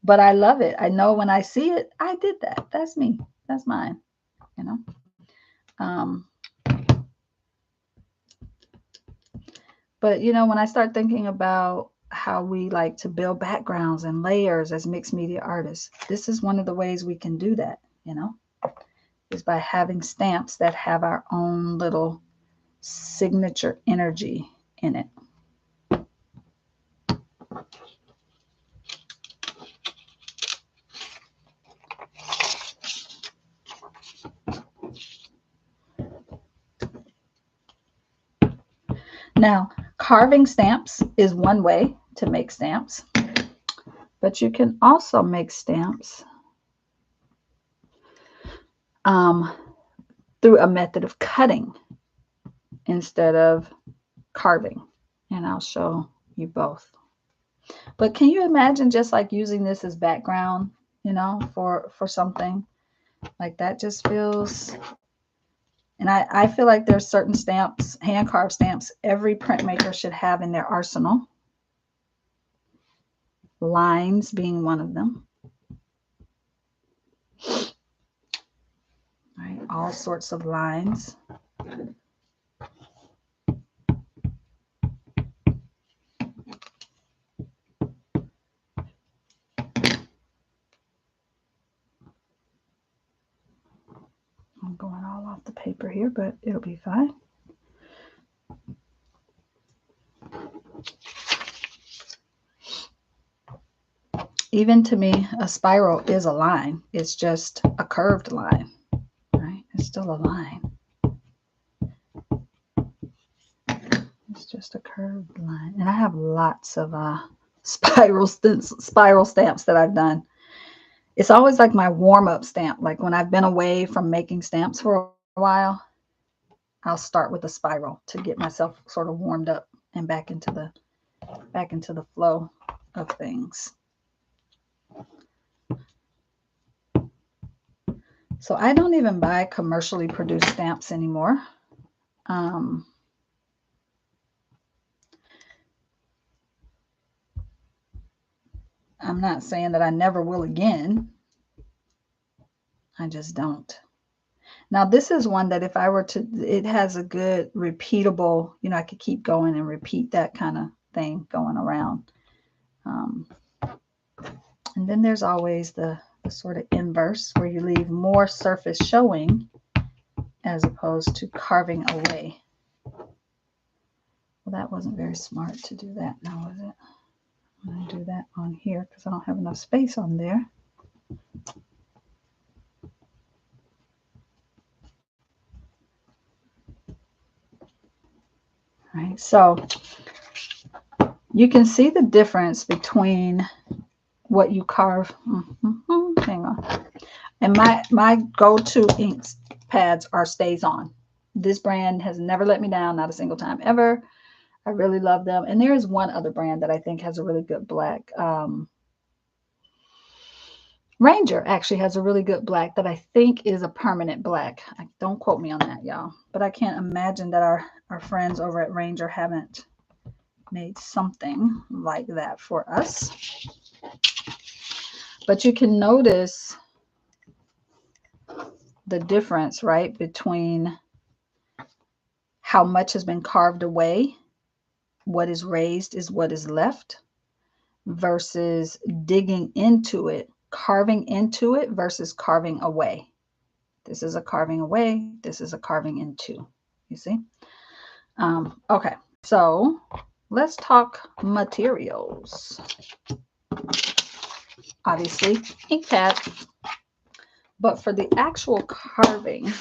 but I love it. I know when I see it, I did that. That's me. That's mine, you know. But, you know, when I start thinking about how we like to build backgrounds and layers as mixed media artists, this is one of the ways we can do that, you know, is by having stamps that have our own little signature energy in it. Now, carving stamps is one way to make stamps, but you can also make stamps through a method of cutting instead of carving. And I'll show you both. But can you imagine just like using this as background, you know, for something like that? Just feels, and I feel like there's certain stamps, hand carved stamps, every printmaker should have in their arsenal. Lines being one of them. right? All sorts of lines. I'm going all off the paper here, but it'll be fine. Even to me, a spiral is a line. It's just a curved line, right? It's still a line. It's just a curved line. And I have lots of spiral stamps that I've done. It's always like my warm-up stamp. Like when I've been away from making stamps for a while, I'll start with a spiral to get myself sort of warmed up and back into the flow of things. So I don't even buy commercially produced stamps anymore. I'm not saying that I never will again. I just don't. Now, this is one that if I were to, it has a good repeatable, you know, I could keep going and repeat that kind of thing going around. And then there's always the sort of inverse where you leave more surface showing as opposed to carving away. Well, that wasn't very smart to do that now, was it? I'm going to do that on here because I don't have enough space on there. Right, so you can see the difference between what you carve. Hang on. And my go-to inks pads are Stays On. This brand has never let me down, not a single time ever. I really love them. And there is one other brand that I think has a really good black. Ranger actually has a really good black that I think is a permanent black. Don't quote me on that, y'all. But I can't imagine that our friends over at Ranger haven't made something like that for us. But you can notice the difference, right, between how much has been carved away, what is raised is what is left, versus digging into it, carving into it versus carving away. This is a carving away. This is a carving into. You see? Okay, so let's talk materials. Obviously, ink pad. But for the actual carving,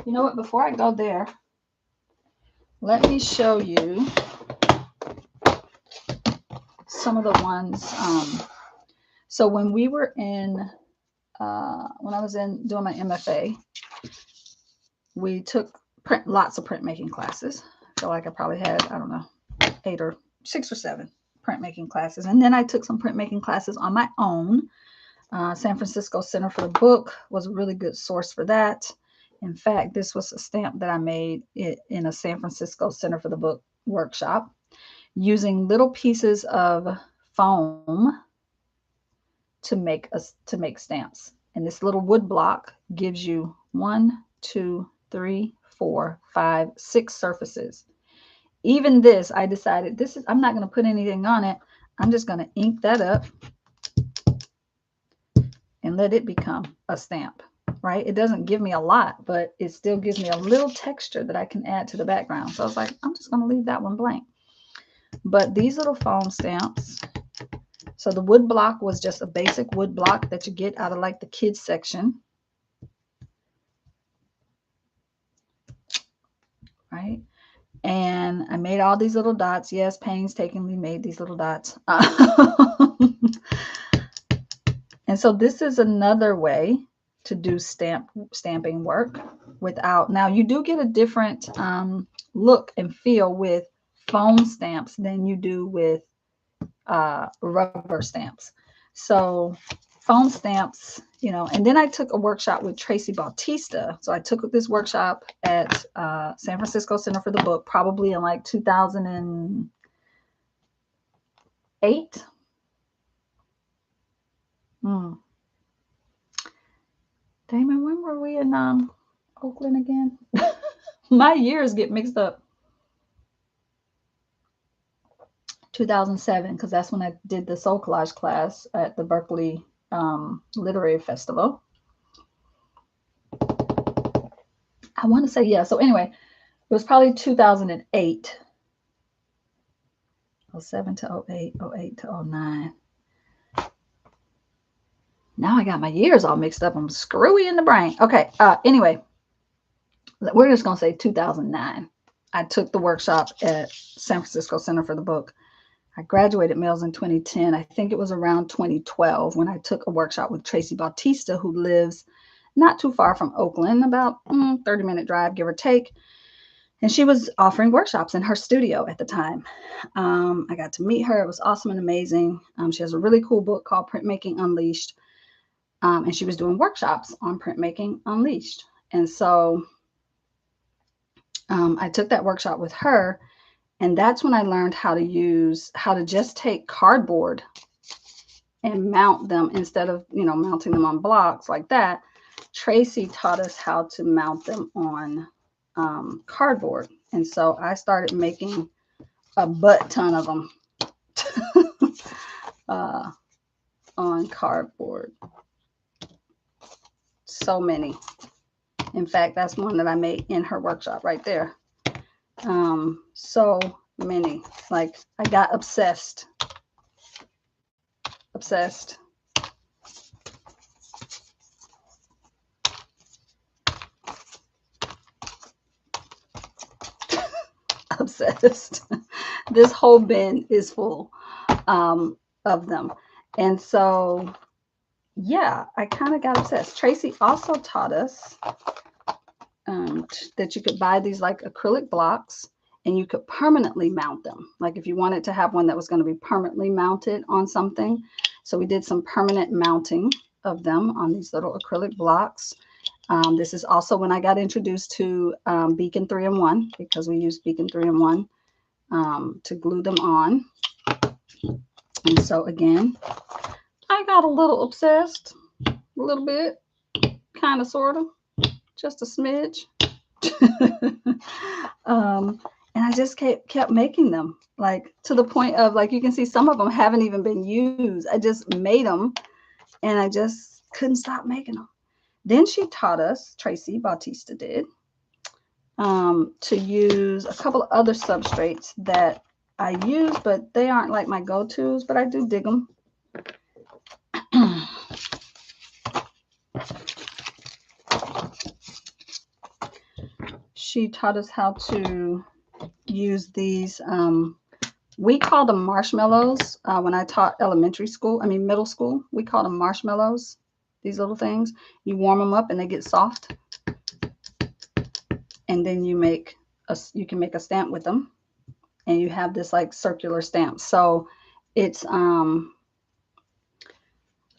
you know what? Before I go there, let me show you some of the ones. So when we were in, when I was doing my MFA, we took lots of printmaking classes. I feel like I probably had, I don't know, 6 or 7 printmaking classes. And then I took some printmaking classes on my own. San Francisco Center for the Book was a really good source for that. In fact, this was a stamp that I made in a San Francisco Center for the Book workshop using little pieces of foam to make stamps. And this little wood block gives you 1, 2, 3, 4, 5, 6 surfaces. Even this, I decided I'm not going to put anything on it. I'm just going to ink that up and let it become a stamp, right? It doesn't give me a lot, but it still gives me a little texture that I can add to the background. So I was like, I'm just going to leave that one blank. But these little foam stamps, so the wood block was just a basic wood block that you get out of like the kids section, right? And I made all these little dots. Yes, painstakingly made these little dots. And so this is another way to do stamping work without. Now you do get a different look and feel with foam stamps than you do with rubber stamps. So foam stamps, you know, and then I took a workshop with Tracy Bautista. So I took this workshop at San Francisco Center for the Book, probably in like 2000 and 8. Damon, when were we in Oakland again? My years get mixed up. 2007, because that's when I did the SoulCollage class at the Berkeley Literary Festival. I want to say, yeah. So anyway, it was probably 2008. 07 to 08, 08 to 09. Now I got my years all mixed up. I'm screwy in the brain. Okay. Anyway, we're just going to say 2009. I took the workshop at San Francisco Center for the Book. I graduated Mills in 2010. I think it was around 2012 when I took a workshop with Tracy Bautista, who lives not too far from Oakland, about 30-minute drive, give or take. And she was offering workshops in her studio at the time. I got to meet her. It was awesome and amazing. She has a really cool book called Printmaking Unleashed. And she was doing workshops on Printmaking Unleashed. And so I took that workshop with her. And that's when I learned how to just take cardboard and mount them instead of, mounting them on blocks like that. Tracy taught us how to mount them on cardboard. And so I started making a butt ton of them on cardboard. So many. In fact, that's one that I made in her workshop right there. So many. Like, I got obsessed. Obsessed. Obsessed. This whole bin is full of them. And so, yeah, I kind of got obsessed. Tracy also taught us that you could buy these like acrylic blocks and you could permanently mount them. Like if you wanted to have one that was going to be permanently mounted on something. So we did some permanent mounting of them on these little acrylic blocks. This is also when I got introduced to Beacon 3-in-1, because we used Beacon 3-in-1 to glue them on. And so again, I got a little obsessed, a little bit, kind of, sort of, just a smidge. And I just kept making them, like to the point of, like, you can see some of them haven't even been used. I just made them and I just couldn't stop making them. Then she taught us, Tracy Bautista did, to use a couple of other substrates that I use, but they aren't like my go-tos, but I do dig them. She taught us how to use these, we call them marshmallows. When I taught middle school, we called them marshmallows. These little things, you warm them up and they get soft. And then you can make a stamp with them. And you have this like circular stamp. So it's, I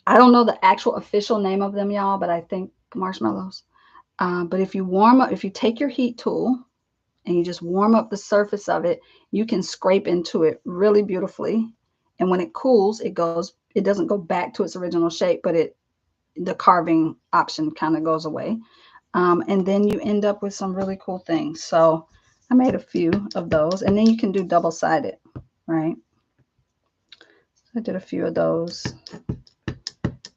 don't know the actual official name of them, y'all, but I think marshmallows. But if you take your heat tool and you just warm up the surface of it, you can scrape into it really beautifully. And when it cools, it doesn't go back to its original shape, but the carving option kind of goes away. And then you end up with some really cool things. So I made a few of those, and then you can do double-sided, right? I did a few of those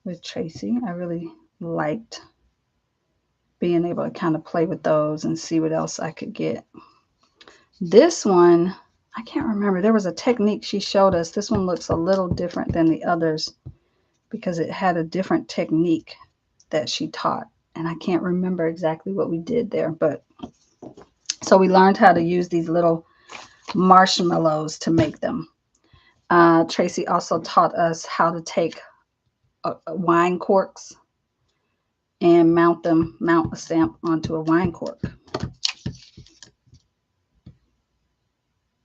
with Tracy. I really liked being able to kind of play with those and see what else I could get. This one, I can't remember. There was a technique she showed us. This one looks a little different than the others because it had a different technique that she taught. And I can't remember exactly what we did there. But so we learned how to use these little marshmallows to make them. Tracy also taught us how to take wine corks and mount a stamp onto a wine cork,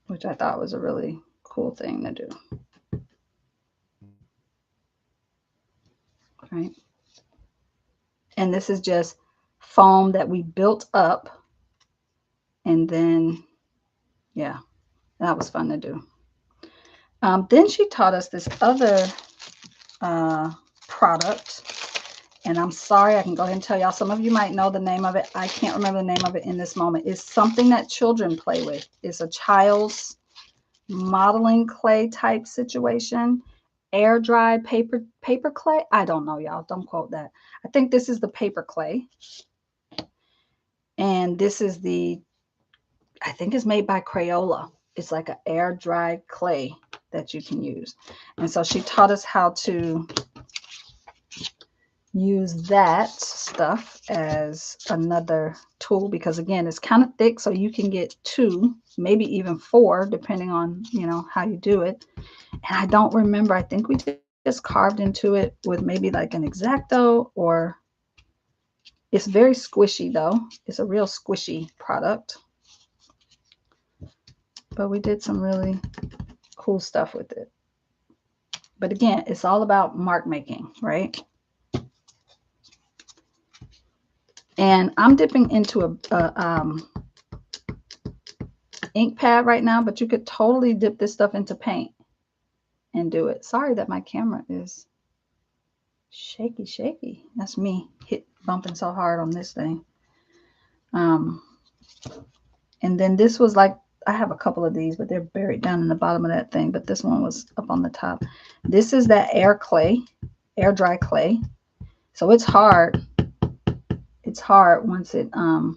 which I thought was a really cool thing to do. Right. And this is just foam that we built up. And then, yeah, that was fun to do. Then she taught us this other product. And I'm sorry, I can go ahead and tell y'all. Some of you might know the name of it. I can't remember the name of it in this moment. It's something that children play with. It's a child's modeling clay type situation. Air dry paper clay. I don't know, y'all. Don't quote that. I think this is the paper clay. And this is the, I think it's made by Crayola. It's like an air dry clay that you can use. And so she taught us how to use that stuff as another tool, because again, it's kind of thick, so you can get 2, maybe even 4, depending on, you know, how you do it. And I don't remember, I think we just carved into it with maybe like an X-Acto, or it's very squishy though. It's a real squishy product, but we did some really cool stuff with it. But again, it's all about mark making, right? And I'm dipping into a ink pad right now, but you could totally dip this stuff into paint and do it. Sorry that my camera is shaky. That's me bumping so hard on this thing. And then this was like, I have a couple of these, but they're buried down in the bottom of that thing. But this one was up on the top. This is that air dry clay. So it's hard. It's hard once it, all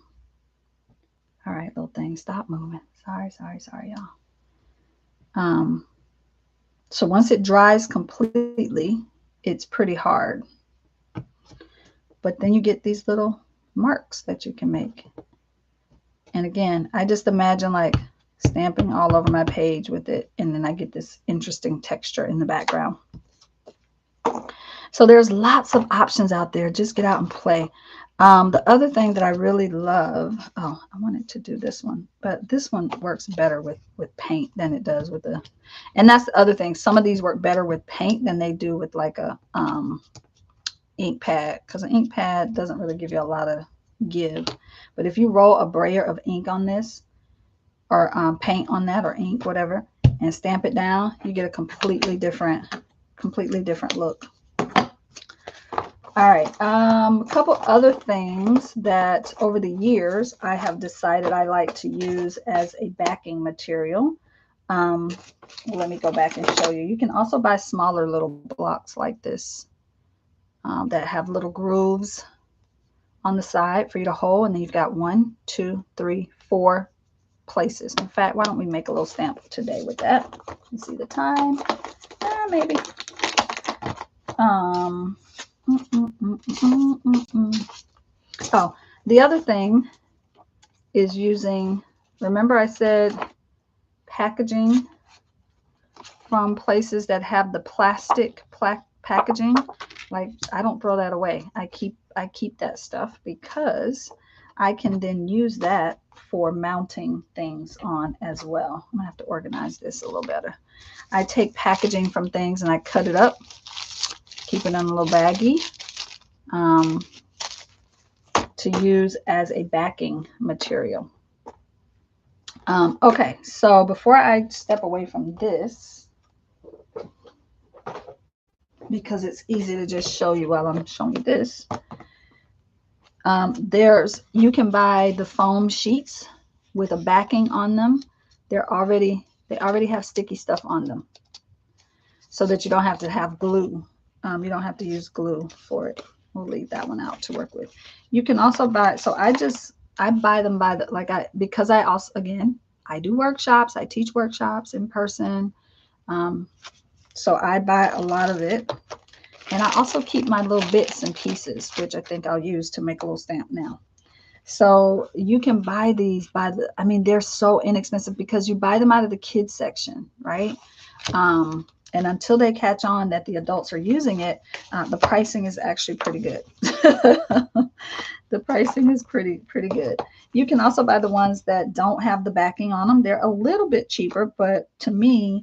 right, little thing, stop moving. Sorry, y'all. So once it dries completely, it's pretty hard. But then you get these little marks that you can make. And again, I just imagine like stamping all over my page with it, and then I get this interesting texture in the background. So there's lots of options out there. Just get out and play. The other thing that I really love, oh, I wanted to do this one, but this one works better with paint than it does with the, and that's the other thing. Some of these work better with paint than they do with like a ink pad, because an ink pad doesn't really give you a lot of give. But if you roll a brayer of ink on this, or paint on that, or ink, whatever, and stamp it down, you get a completely different look. All right, a couple other things that over the years I have decided I like to use as a backing material. Let me go back and show you. You can also buy smaller little blocks like this that have little grooves on the side for you to hold, and then you've got 1, 2, 3, 4 places. In fact, why don't we make a little stamp today with that? You see the time? Maybe. Oh, the other thing is using, remember I said packaging from places that have the plastic packaging. Like, I don't throw that away. I keep that stuff because I can then use that for mounting things on as well. I'm gonna have to organize this a little better. I take packaging from things and I cut it up, keep it in a little baggie, to use as a backing material. Okay, so before I step away from this, because it's easy to just show you while I'm showing you this, you can buy the foam sheets with a backing on them. They already have sticky stuff on them, so that you don't have to have glue. You don't have to use glue for it. We'll leave that one out to work with. You can also buy, so I buy them by the, because I also, again, I do workshops, I teach workshops in person. So I buy a lot of it. And I also keep my little bits and pieces, which I think I'll use to make a little stamp now. So you can buy these I mean, they're so inexpensive because you buy them out of the kids section, right? And until they catch on that the adults are using it, the pricing is actually pretty good. The pricing is pretty good. You can also buy the ones that don't have the backing on them. They're a little bit cheaper, but to me,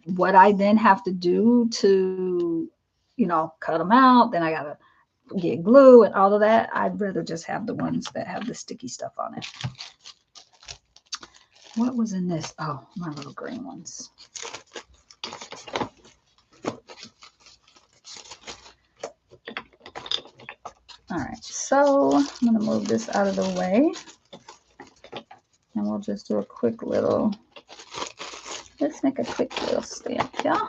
what I then have to do to, cut them out, then I got to get glue and all of that. I'd rather just have the ones that have the sticky stuff on it. What was in this? Oh, my little green ones. so. I'm going to move this out of the way. And we'll just do a quick little, let's make a quick little stamp, yeah?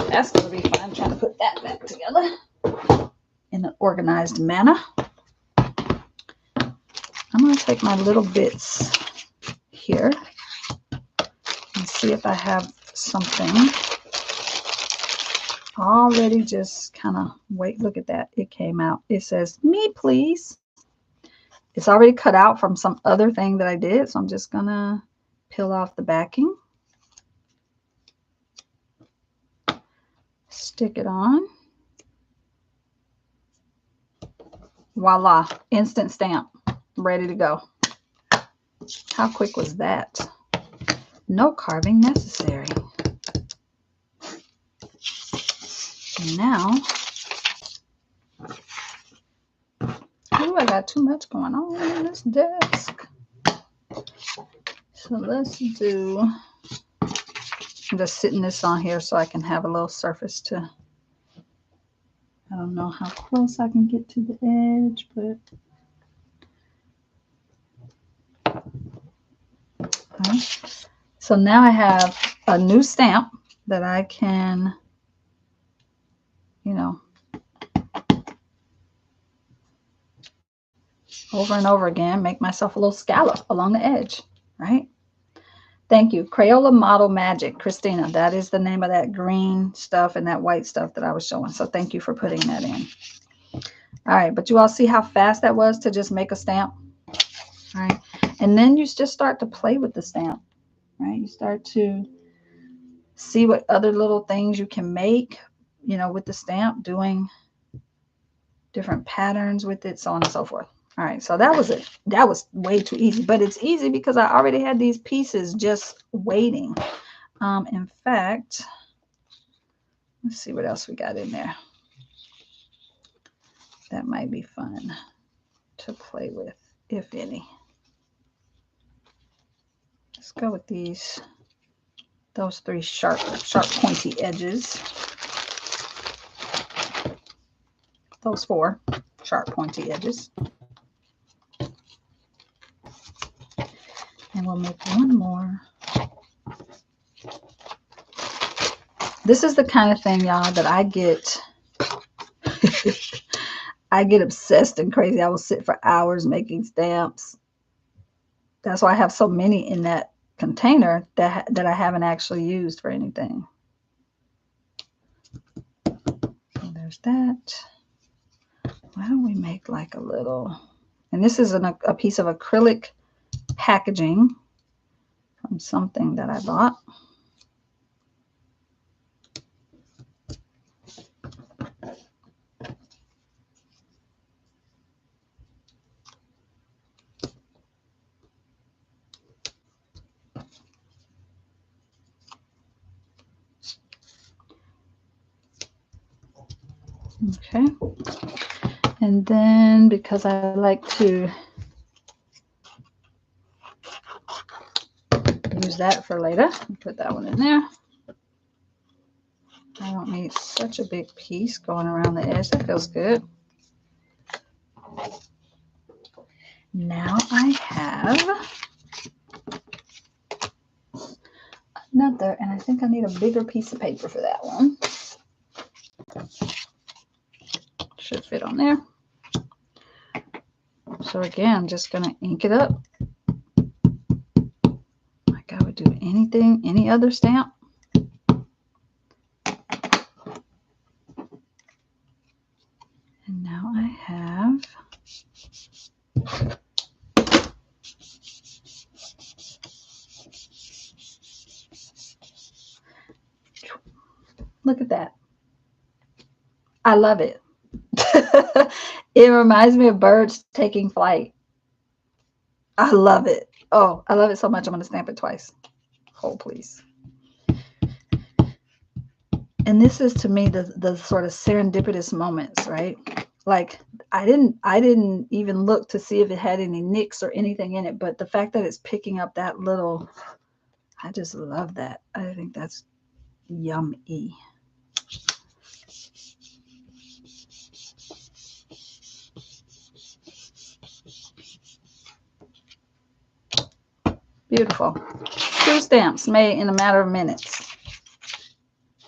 That's going to be fun, trying to put that back together in an organized manner. I'm going to take my little bits here and see if I have something already just kind of, wait, look at that. It came out. It says, me please. It's already cut out from some other thing that I did. So I'm just going to peel off the backing. Stick it on. Voila. Instant stamp. Ready to go. How quick was that? No carving necessary. Now, ooh, I got too much going on in this desk. So let's do, I'm just sitting this on here so I can have a little surface to, I don't know how close I can get to the edge, but okay. So now I have a new stamp that I can, you know, over and over again, make myself a little scallop along the edge, right? Thank you. Crayola Model Magic, Christina. That is the name of that green stuff and that white stuff that I was showing. So thank you for putting that in. All right, but you all see how fast that was to just make a stamp? All right, and then you just start to play with the stamp, right? You start to see what other little things you can make, you know, with the stamp, doing different patterns with it, so on and so forth. All right, so that was it. That was way too easy, but it's easy because I already had these pieces just waiting. In fact, let's see what else we got in there. That might be fun to play with, if any. Let's go with these, those three sharp pointy edges. Those four sharp pointy edges. And we'll make one more. This is the kind of thing, y'all, that I get I get obsessed and crazy. I will sit for hours making stamps. That's why I have so many in that container that I haven't actually used for anything. So there's that. Why don't we make like a little, and this is a piece of acrylic packaging from something that I bought. Okay, and then because I like to use that for later, put that one in there. I don't need such a big piece going around the edge. That feels good. Now I have another, and I think I need a bigger piece of paper for that one. Should fit on there. So again, I'm just going to ink it up like I would do anything, any other stamp. And now I have look at that. I love it. It reminds me of birds taking flight. I love it. Oh, I love it so much. I'm going to stamp it twice. Hold, please. And this is, to me, the sort of serendipitous moments, right? Like, I didn't even look to see if it had any nicks or anything in it, but the fact that it's picking up that little, I just love that. I think that's yummy. Beautiful. 2 stamps made in a matter of minutes.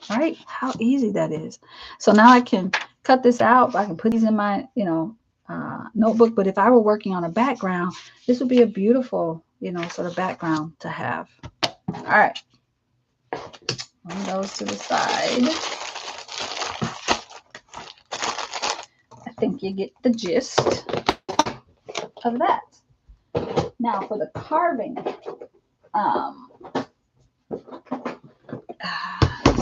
Right? How easy that is. So now I can cut this out. I can put these in my, notebook. But if I were working on a background, this would be a beautiful, sort of background to have. All right. Move those to the side. I think you get the gist of that. Now for the carving.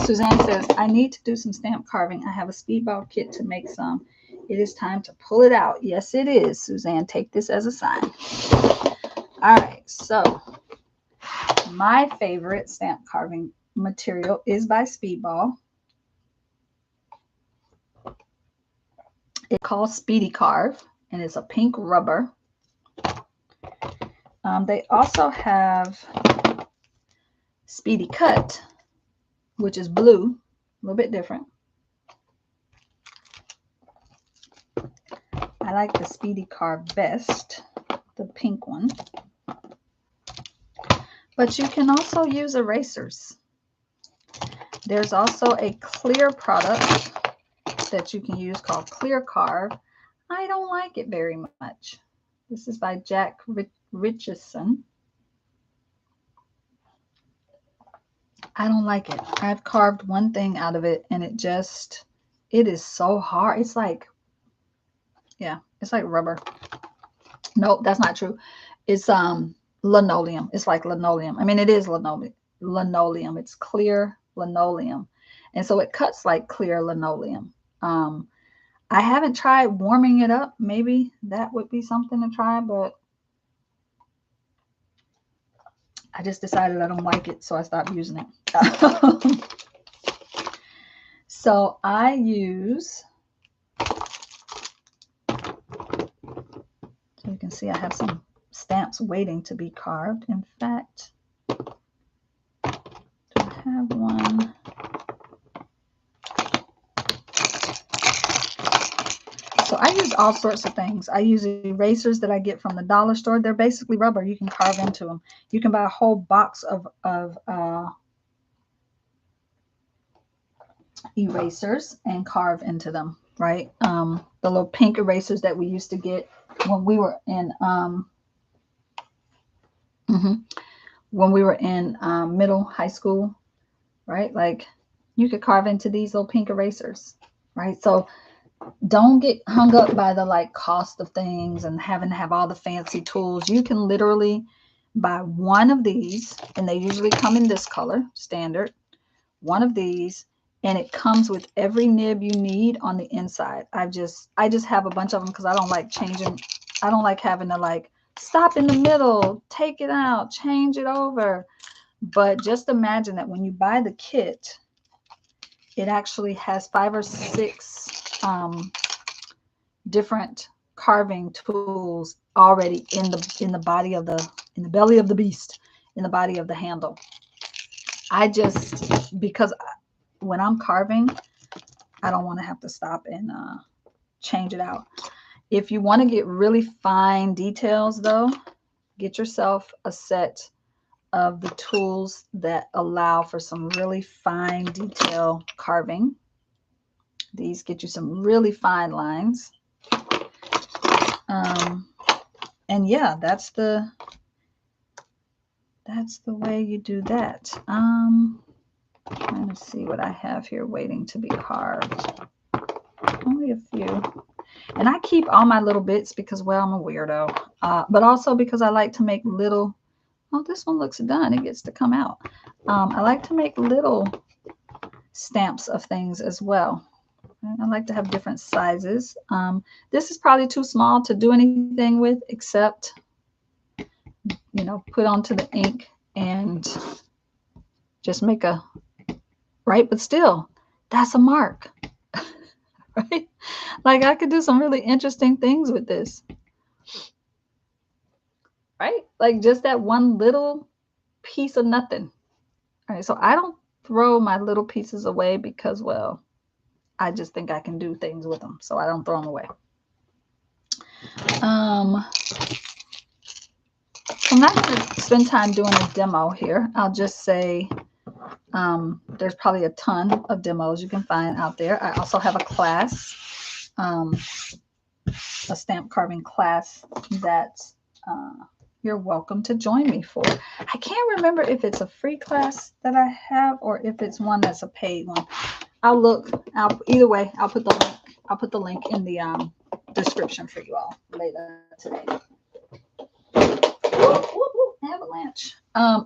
Suzanne says, I need to do some stamp carving. I have a speedball kit to make some. It is time to pull it out. Yes, it is, Suzanne. Take this as a sign. All right, so my favorite stamp carving material is by Speedball. It's called Speedy Carve, and it's a pink rubber. They also have Speedy Cut, which is blue, a little bit different. I like the Speedy Carve best, the pink one. But you can also use erasers. There's also a clear product that you can use called Clear Carve. I don't like it very much. This is by Jack Richardson. I don't like it. I've carved one thing out of it and it is so hard. It's like, yeah, it's like rubber. Nope, that's not true. It's linoleum. It's like linoleum. I mean, it is linoleum. It's clear linoleum. And so it cuts like clear linoleum. I haven't tried warming it up. Maybe that would be something to try, but I just decided I don't like it, so I stopped using it. So I use, so you can see I have some stamps waiting to be carved. In fact, do I have one? So I use all sorts of things. I use erasers that I get from the dollar store. They're basically rubber. You can carve into them. You can buy a whole box of erasers and carve into them, right? The little pink erasers that we used to get when we were in middle high school, right? Like you could carve into these little pink erasers, right? So don't get hung up by the like cost of things and having to have all the fancy tools. You can literally buy one of these, and they usually come in this color, standard, one of these, and it comes with every nib you need on the inside. I just have a bunch of them because I don't like changing. I don't like having to like stop in the middle, take it out, change it over. But just imagine that when you buy the kit, it actually has 5 or 6 different carving tools already in the body of in the belly of the beast, in the body of the handle. Because when I'm carving, I don't want to have to stop and change it out. If you want to get really fine details though, get yourself a set of the tools that allow for some really fine detail carving. These get you some really fine lines. And yeah, that's the way you do that. Trying to see what I have here waiting to be carved. Only a few. And I keep all my little bits because, well, I'm a weirdo. But also because I like to make little, oh, this one looks done. It gets to come out. I like to make little stamps of things as well. I like to have different sizes. This is probably too small to do anything with except, put onto the ink and just make right? But still, that's a mark, right? Like I could do some really interesting things with this, right? Like just that one little piece of nothing. All right, so I don't throw my little pieces away because, well, I just think I can do things with them, so I don't throw them away. I'm not going to spend time doing a demo here. I'll just say there's probably a ton of demos you can find out there. I also have a class, a stamp carving class that you're welcome to join me for. I can't remember if it's a free class that I have or if it's one that's a paid one. I'll look. Either way, I'll put the link. I'll put the link in the description for you all later today. Avalanche.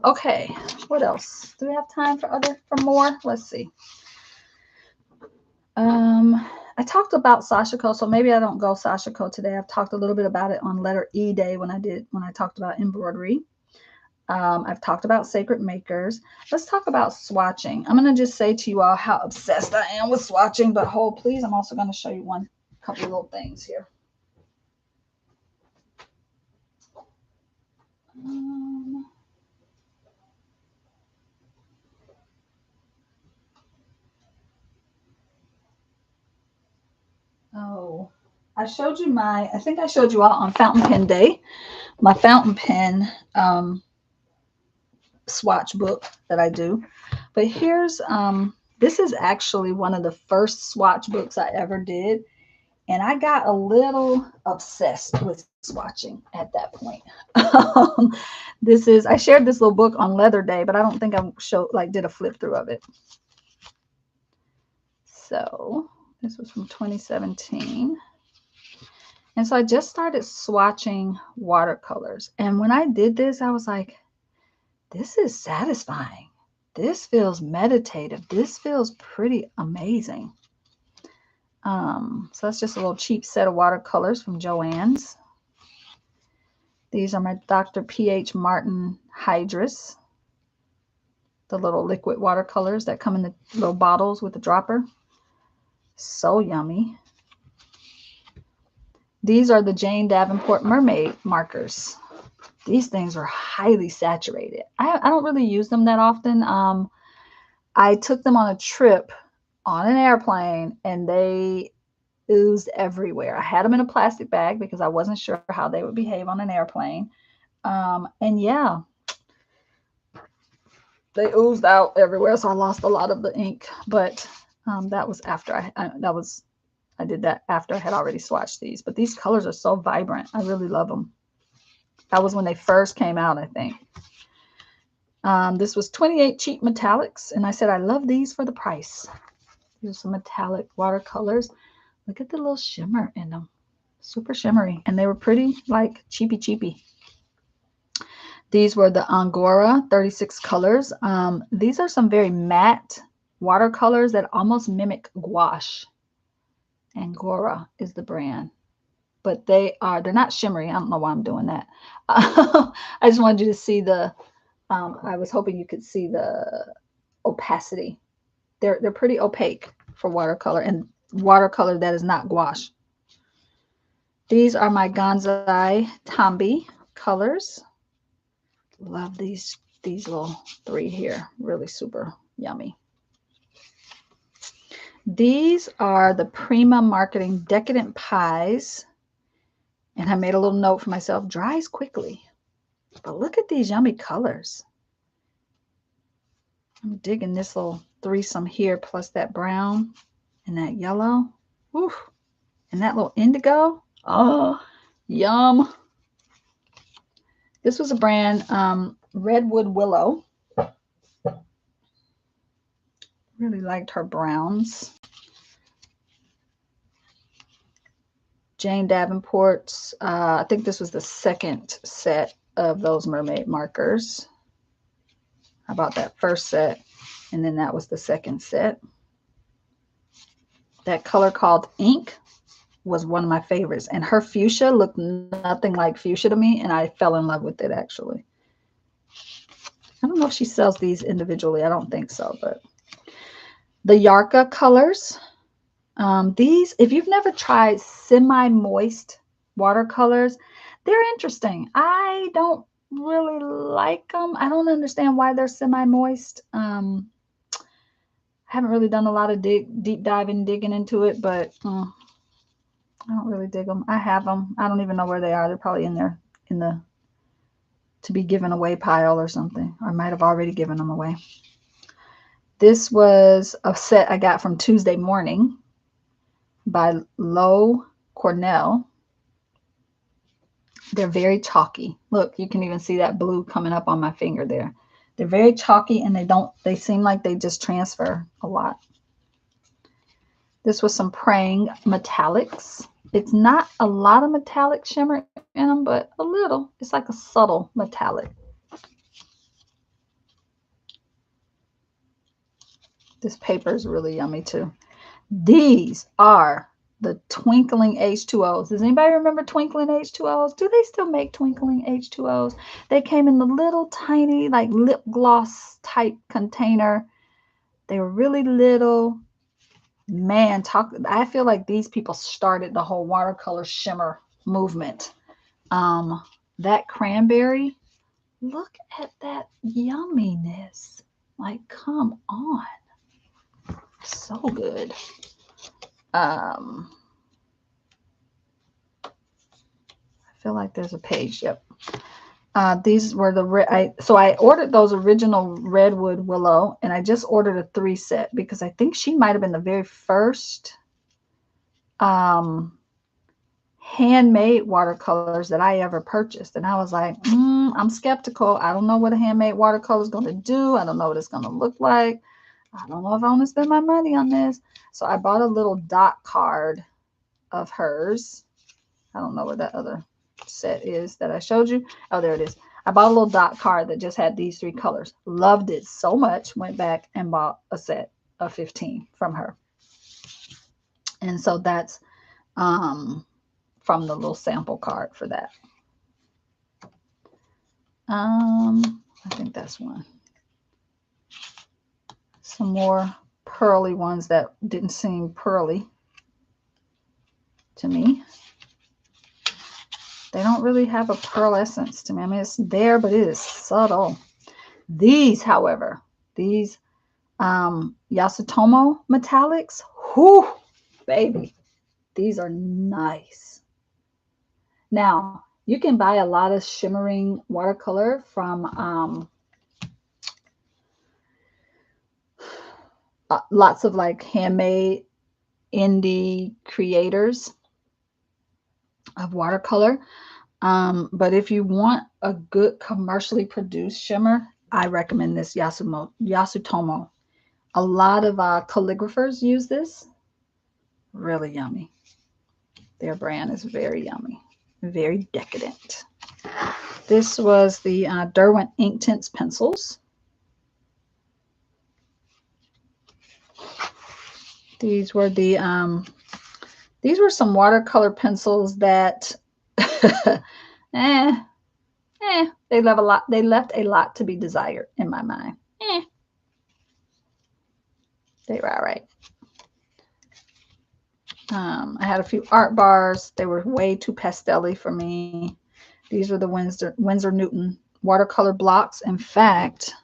Okay. What else? Do we have time for more? Let's see. I talked about Sashiko, so maybe I don't go Sashiko today. I've talked a little bit about it on letter E day when I talked about embroidery. I've talked about sacred makers. Let's talk about swatching. I'm going to just say to you all how obsessed I am with swatching, but hold please. I'm also going to show you couple of little things here. I showed you I think I showed you all on fountain pen day, my fountain pen swatch book that I do. But here's, this is actually one of the first swatch books I ever did. And I got a little obsessed with swatching at that point. I shared this little book on Leather Day, but I don't think I did a flip through of it. So this was from 2017. And so I just started swatching watercolors. And when I did this, I was like, this is satisfying. This feels meditative. This feels pretty amazing. So that's just a little cheap set of watercolors from Joann's. These are my Dr. P.H. Martin Hydrus. The little liquid watercolors that come in the little bottles with the dropper. So yummy. These are the Jane Davenport Mermaid markers. These things are highly saturated. I don't really use them that often. I took them on a trip on an airplane and they oozed everywhere. I had them in a plastic bag because I wasn't sure how they would behave on an airplane. And yeah, they oozed out everywhere. So I lost a lot of the ink, but that was after I did that after I had already swatched these. But these colors are so vibrant. I really love them. That was when they first came out, I think. This was 28 cheap metallics. And I said, I love these for the price. Here's some metallic watercolors. Look at the little shimmer in them. Super shimmery. And they were pretty like cheapy. These were the Angora 36 colors. These are some very matte watercolors that almost mimic gouache. Angora is the brand. But they're not shimmery. I don't know why I'm doing that. I just wanted you to see I was hoping you could see the opacity. They're pretty opaque for watercolor and watercolor that is not gouache. These are my Gonzai Tambi colors. Love these little 3 here. Really super yummy. These are the Prima Marketing Decadent Pies. And I made a little note for myself, dries quickly. But look at these yummy colors. I'm digging this little threesome here, plus that brown and that yellow. Woo. And that little indigo. Oh, yum. This was a brand, Redwood Willow. Really liked her browns. Jane Davenport's, I think this was the second set of those mermaid markers. I bought that first set, and then that was the second set. That color called Ink was one of my favorites, and her fuchsia looked nothing like fuchsia to me, and I fell in love with it, actually. I don't know if she sells these individually. I don't think so, but the Yarka colors. These, if you've never tried semi-moist watercolors, they're interesting. I don't really like them. I don't understand why they're semi-moist. I haven't really done a lot of deep diving, digging into it, but I don't really dig them. I have them. I don't even know where they are. They're probably in there in the to be given away pile or something. I might have already given them away. This was a set I got from Tuesday Morning by Low Cornell. They're very chalky. Look, you can even see that blue coming up on my finger there. They're very chalky, and they seem like they just transfer a lot. This was some Praying metallics. It's not a lot of metallic shimmer in them, but a little. It's like a subtle metallic. This paper is really yummy too. These are the Twinkling H2Os. Does anybody remember Twinkling H2Os? Do they still make Twinkling H2Os? They came in the little tiny like lip gloss type container. They were really little. Man, I feel like these people started the whole watercolor shimmer movement. That cranberry, look at that yumminess. Like, come on. So good. I feel like there's a page. Yep. These were so I ordered those original Redwood Willow, and I just ordered a 3 set because I think she might have been the very first handmade watercolors that I ever purchased. And I was like, I'm skeptical. I don't know what a handmade watercolor is going to do. I don't know what it's going to look like. I don't know if I want to spend my money on this. So I bought a little dot card of hers. I don't know where that other set is that I showed you. Oh, there it is. I bought a little dot card that just had these 3 colors. Loved it so much. Went back and bought a set of 15 from her. And so that's from the little sample card for that. I think that's one. Some more pearly ones that didn't seem pearly to me. They don't really have a pearl essence to me. I mean, it's there, but it is subtle. These, however, these Yasutomo metallics, whoo, baby, these are nice. Now, you can buy a lot of shimmering watercolor from lots of like handmade indie creators of watercolor. But if you want a good commercially produced shimmer, I recommend this Yasutomo. A lot of calligraphers use this. Really yummy. Their brand is very yummy. Very decadent. This was the Derwent Inktense pencils. These were some watercolor pencils that they left a lot to be desired in my mind. They were all right. I had a few art bars. They were way too pastel-y for me. These were the Winsor Newton watercolor blocks. In fact,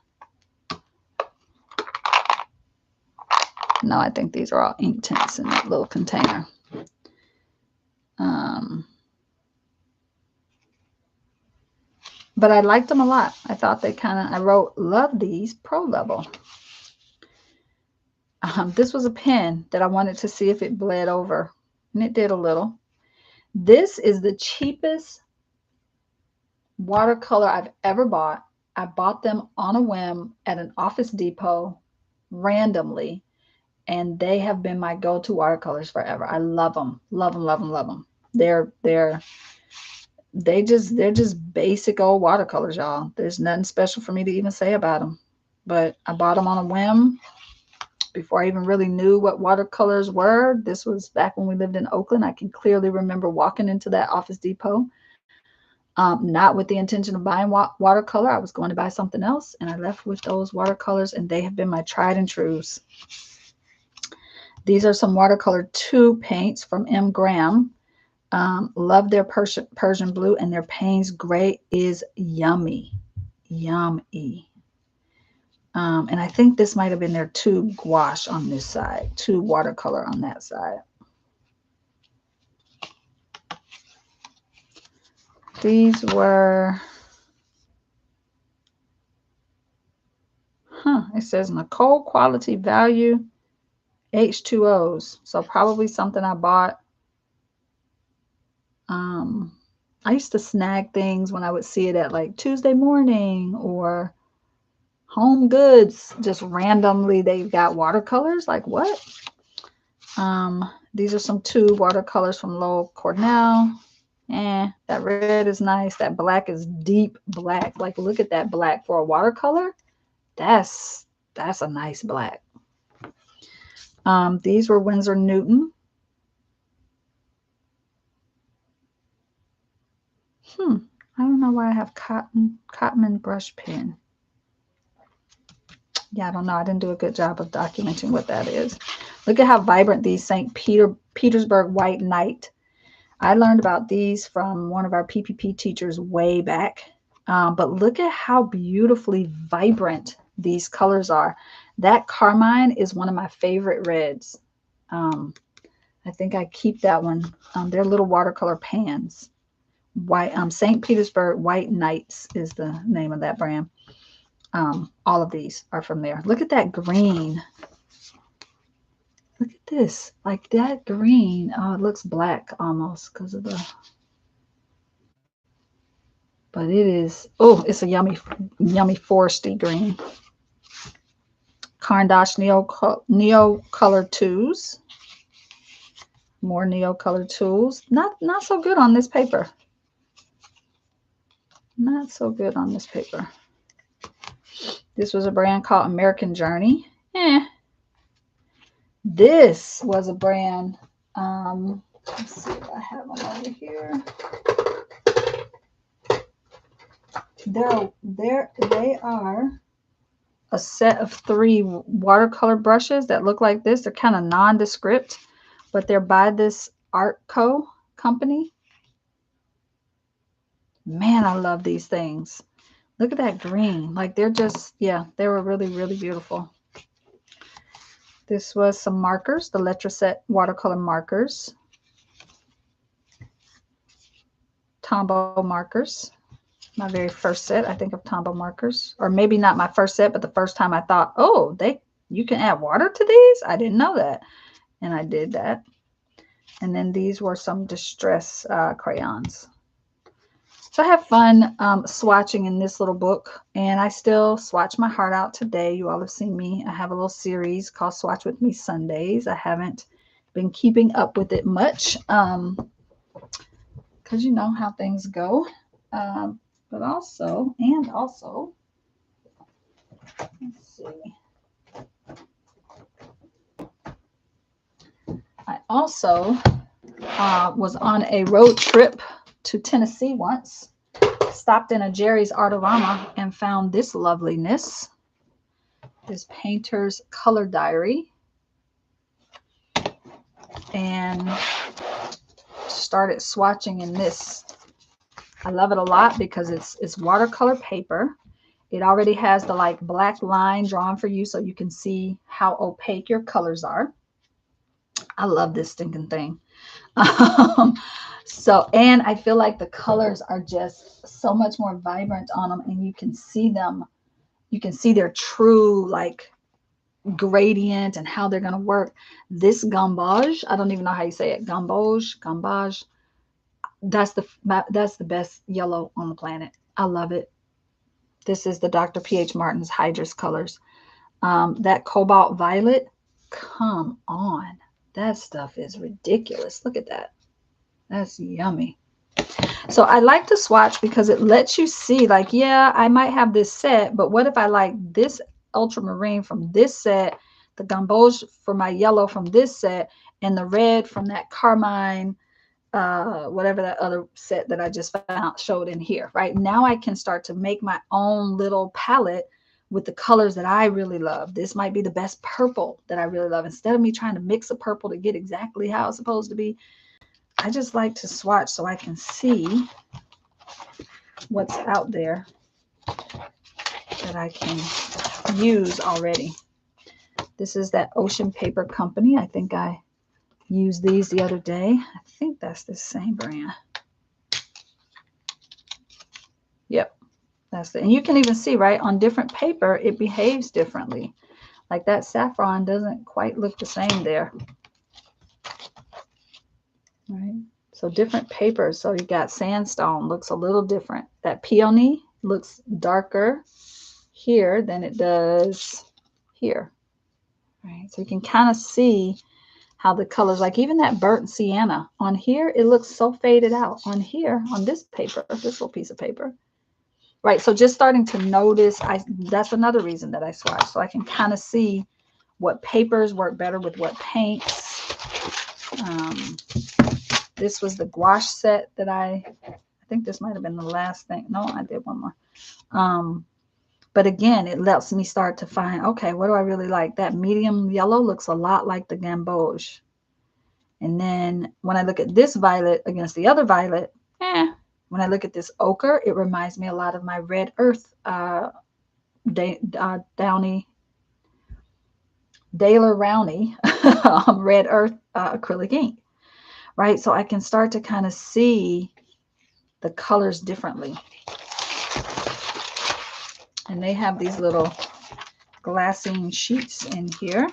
no, I think these are all Inktense in that little container. But I liked them a lot. I thought I wrote, love these, pro level. This was a pen that I wanted to see if it bled over, and it did a little. This is the cheapest watercolor I've ever bought. I bought them on a whim at an Office Depot randomly, and they have been my go-to watercolors forever. I love them. Love them, love them, love them. They're just basic old watercolors, y'all. There's nothing special for me to even say about them. But I bought them on a whim before I even really knew what watercolors were. This was back when we lived in Oakland. I can clearly remember walking into that Office Depot, not with the intention of buying watercolor. I was going to buy something else, and I left with those watercolors, and they have been my tried and trues. These are some watercolor 2 paints from M. Graham. Love their Persian blue, and their Payne's gray is yummy. Yummy. And I think this might have been their 2 gouache on this side, 2 watercolor on that side. These were, it says Nicole Quality Value H2Os. So probably something I bought. I used to snag things when I would see it at like Tuesday Morning or Home Goods. Just randomly, they've got watercolors. Like what? These are some 2 watercolors from Lowell Cornell. That red is nice. That black is deep black. Like, look at that black for a watercolor. That's a nice black. These were Winsor Newton. I don't know why I have Cotman brush pen. Yeah, I don't know. I didn't do a good job of documenting what that is. Look at how vibrant these St. Petersburg White Knight. I learned about these from one of our PPP teachers way back. But look at how beautifully vibrant these colors are. That carmine is one of my favorite reds. I think I keep that one. They're little watercolor pans. St. Petersburg White Knights is the name of that brand. All of these are from there. Look at that green. Look at this. Like that green. Oh, it looks black almost because of the... But it is... Oh, it's a yummy, yummy foresty green. Caran Neo Color 2s. More Neo Color tools. Not so good on this paper. Not so good on this paper. This was a brand called American Journey. This was a brand. Let's see if I have them over here. They are a set of 3 watercolor brushes that look like this. They're kind of nondescript, but they're by this Artco company. Man, I love these things. Look at that green. Like they're just, yeah, they were really, really beautiful. This was some markers, the Letraset watercolor markers. Tombow markers. My very first set, I think, of Tombow markers. Or maybe not my first set, but the first time I thought, oh, you can add water to these? I didn't know that. And I did that. And then these were some distress crayons. So I have fun swatching in this little book, and I still swatch my heart out today. You all have seen me. I have a little series called Swatch With Me Sundays. I haven't been keeping up with it much because you know how things go. But also, let's see. I also was on a road trip to Tennessee once, stopped in a Jerry's Artorama and found this loveliness, this painter's color diary, and started swatching in this. I love it a lot because it's watercolor paper. It already has the like black line drawn for you so you can see how opaque your colors are. I love this stinking thing. And I feel like the colors are just so much more vibrant on them, and you can see them. You can see their true like gradient and how they're going to work. This gamboge, I don't even know how you say it. Gamboge. That's the best yellow on the planet. I love it. This is the Dr. P.H. Martin's Hydrus colors. That cobalt violet, come on. That stuff is ridiculous. Look at that. That's yummy. So I like to swatch because it lets you see, like, yeah, I might have this set, but what if I like this ultramarine from this set, the gamboge for my yellow from this set, and the red from that carmine, whatever that other set that I just showed in here. Right now I can start to make my own little palette with the colors that I really love. This might be the best purple that I really love. Instead of me trying to mix a purple to get exactly how it's supposed to be, I just like to swatch so I can see what's out there that I can use already. This is that Ocean Paper Company. I think I used these the other day. I think that's the same brand. Yep, that's it. And you can even see, right, on different paper, it behaves differently. Like that saffron doesn't quite look the same there. Right? So different papers. So you got sandstone, looks a little different. That peony looks darker here than it does here. Right? So you can kind of see how the colors, like even that burnt sienna on here, it looks so faded out. On here, on this paper, this little piece of paper. Right, so just starting to notice, that's another reason that I swatch, so I can kind of see what papers work better with what paints. This was the gouache set that I think this might have been the last thing. No, I did one more. But again, it lets me start to find, okay, what do I really like? That medium yellow looks a lot like the gamboge. And then when I look at this violet against the other violet, when I look at this ochre, it reminds me a lot of my red earth Downy Daler Rowney red earth acrylic ink, right? So I can start to kind of see the colors differently. And they have these little glassine sheets in here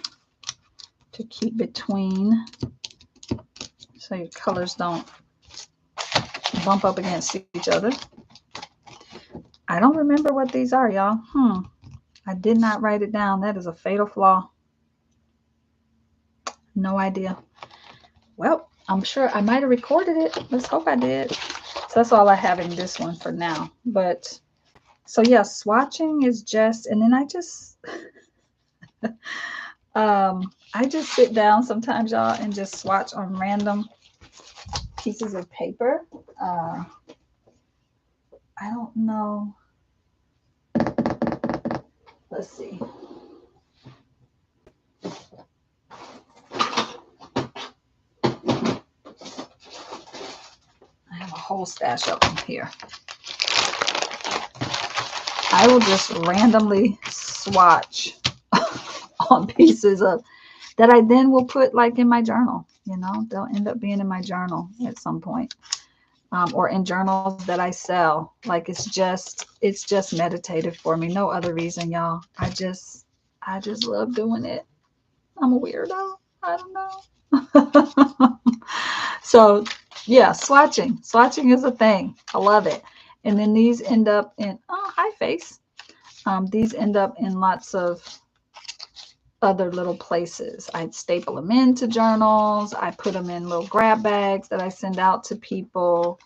to keep between so your colors don't bump up against each other. I don't remember what these are, y'all. I did not write it down. That is a fatal flaw. No idea. Well, I'm sure I might have recorded it. Let's hope I did. So that's all I have in this one for now. But so yeah, swatching is just, and then I just I just sit down sometimes, y'all, and just swatch on random pieces of paper. I don't know. Let's see. I have a whole stash of them here. I will just randomly swatch on pieces of that I then will put like in my journal. You know, they'll end up being in my journal at some point. Or in journals that I sell. Like it's just meditative for me. No other reason, y'all. I just love doing it. I'm a weirdo. I don't know. So yeah, swatching is a thing. I love it. And then these end up in, oh, hi face. These end up in lots of other little places. I staple them into journals. I put them in little grab bags that I send out to people.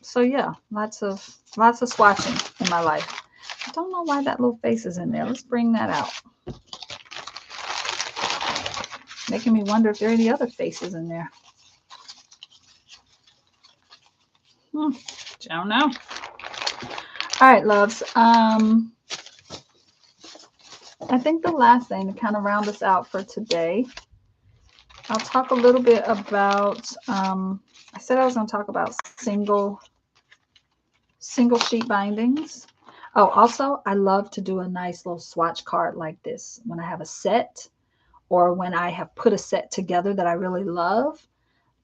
So yeah, lots of swatching in my life. I don't know why that little face is in there. Let's bring that out. Making me wonder if there are any other faces in there. I don't know. All right, loves. I think the last thing to kind of round us out for today, I'll talk a little bit about, I said I was going to talk about single sheet bindings. Oh, also, I love to do a nice little swatch card like this when I have a set or when I have put a set together that I really love.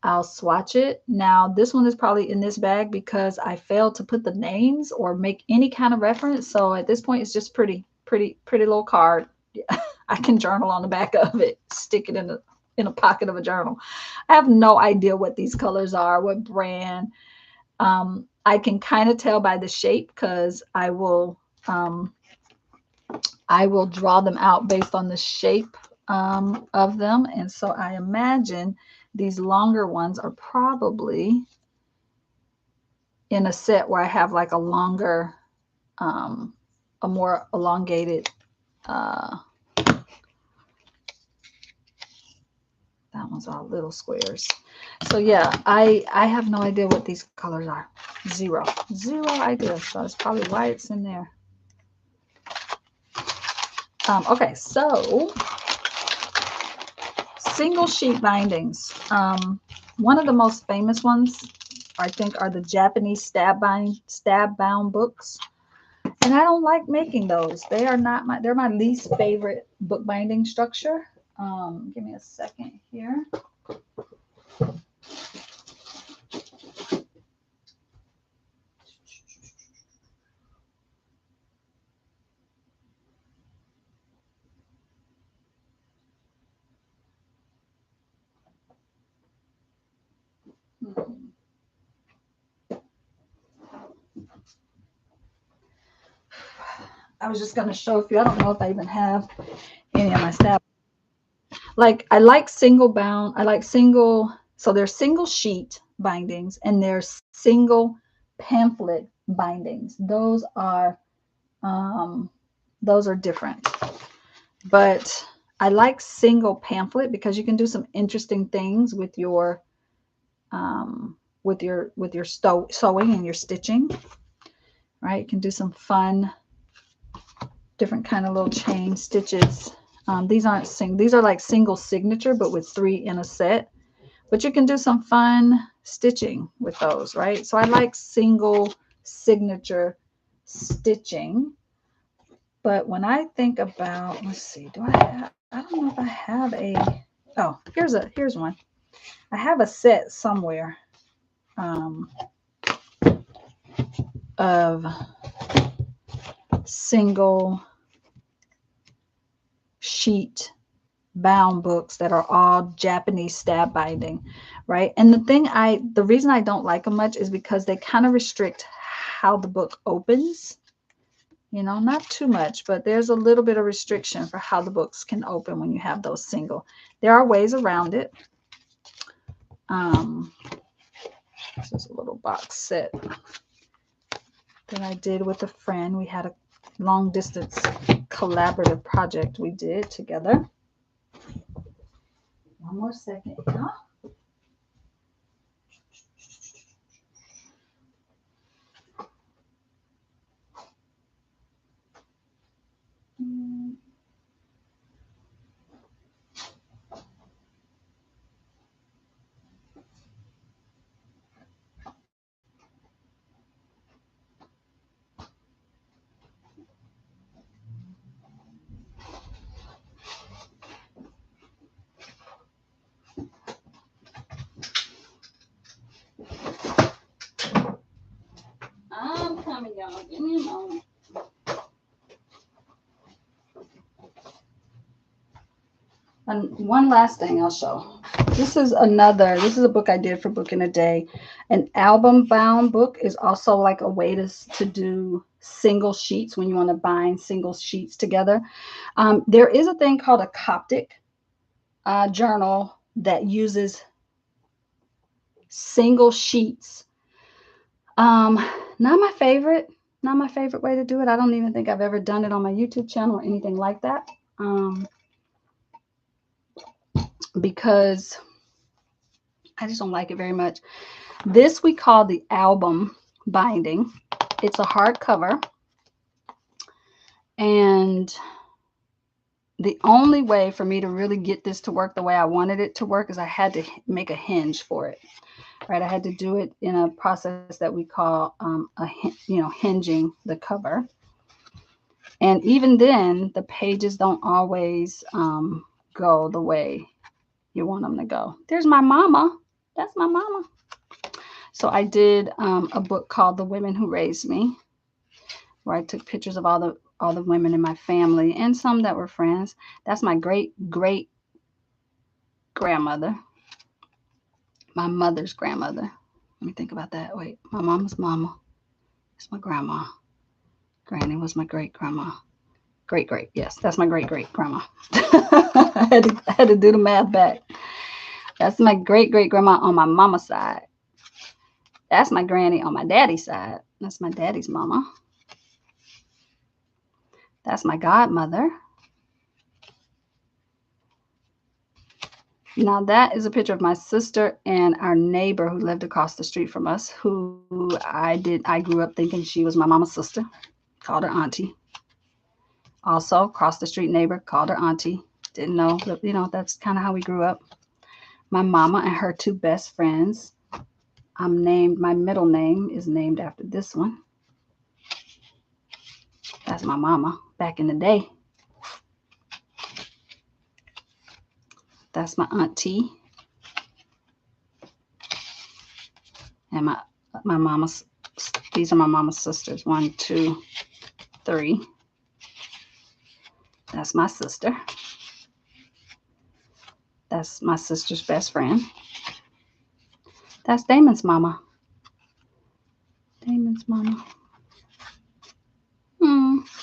I'll swatch it. Now, this one is probably in this bag because I failed to put the names or make any kind of reference. So at this point, it's just pretty little card. I can journal on the back of it, stick it in a pocket of a journal. I have no idea what these colors are, what brand. I can kind of tell by the shape because I will draw them out based on the shape of them. And so I imagine these longer ones are probably in a set where I have like a longer, a more elongated, that one's all little squares. So yeah, I have no idea what these colors are. Zero idea. So that's probably why it's in there. Okay, so single sheet bindings. One of the most famous ones, I think, are the Japanese stab bound books. And I don't like making those. They are not my, they're my least favorite bookbinding structure. Give me a second here. I was just going to show a few. I don't know if I even have any of my stab. Like, I like single bound. I like single. So there's single sheet bindings and there's single pamphlet bindings. Those are different. But I like single pamphlet because you can do some interesting things with your sewing and your stitching. Right? You can do some fun, different kind of little chain stitches. These are like single signature, but with 3 in a set. But you can do some fun stitching with those, right? So I like single signature stitching. But when I think about, let's see, I don't know if I have oh, here's one. I have a set somewhere of single sheet bound books that are all Japanese stab binding, right? And the reason I don't like them much is because they kind of restrict how the book opens. You know, not too much, but there's a little bit of restriction for how the books can open when you have those single. There are ways around it. This is a little box set that I did with a friend. We had a long distance collaborative project we did together. One more second here. I'm coming, y'all. Give me a moment. And one last thing I'll show. This is a book I did for Book in a Day. An album bound book is also like a way to do single sheets when you want to bind single sheets together. There is a thing called a Coptic journal that uses single sheets. Not my favorite way to do it. I don't even think I've ever done it on my YouTube channel or anything like that. Because I just don't like it very much. This we call the album binding. It's a hardcover. And the only way for me to really get this to work the way I wanted it to work is I had to make a hinge for it. Right? I had to do it in a process that we call hinging the cover. And even then, the pages don't always go the way you want them to go. There's my mama. That's my mama. So I did a book called The Women Who Raised Me, where I took pictures of all the women in my family and some that were friends. That's my great grandmother, my mother's grandmother. Let me think about that. Wait, my mama's mama. It's my grandma. Granny was my great grandma. Great. Yes, that's my great grandma. I had to do the math back. That's my great grandma on my mama's side. That's my granny on my daddy's side. That's my daddy's mama. That's my godmother. Now that is a picture of my sister and our neighbor who lived across the street from us, who I grew up thinking she was my mama's sister. Called her auntie. Also, across the street neighbor, called her auntie. Didn't know, that's kind of how we grew up. My mama and her two best friends. My middle name is named after this one. That's my mama back in the day. That's my auntie. And my mama's, these are my mama's sisters. 1, 2, 3. That's my sister. That's my sister's best friend. That's Damon's mama. Damon's mama.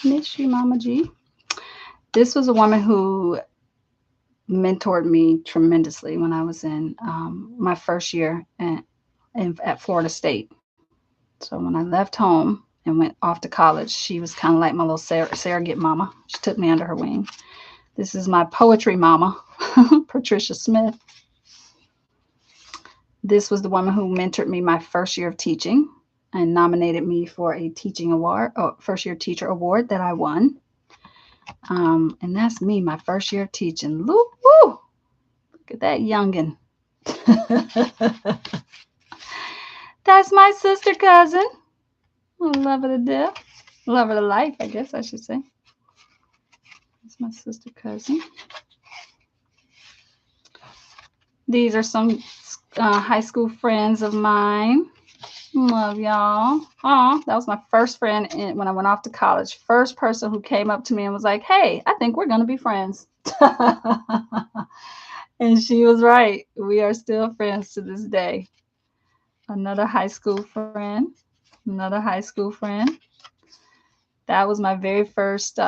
Miss you, Mama G. This was a woman who mentored me tremendously when I was in my first year at Florida State. So when I left home and went off to college, she was kind of like my little surrogate mama. She took me under her wing. This is my poetry mama, Patricia Smith. This was the woman who mentored me my first year of teaching and nominated me for a teaching award, first year teacher award that I won. And that's me, my first year of teaching. Woo! Look at that youngin'. That's my sister cousin. I love her to death. Love her to life, I guess I should say. That's my sister cousin. These are some high school friends of mine. Love y'all. Oh, that was my first friend when I went off to college. First person who came up to me and was like, hey, I think we're going to be friends. And she was right. We are still friends to this day. Another high school friend. Another high school friend. That was my very first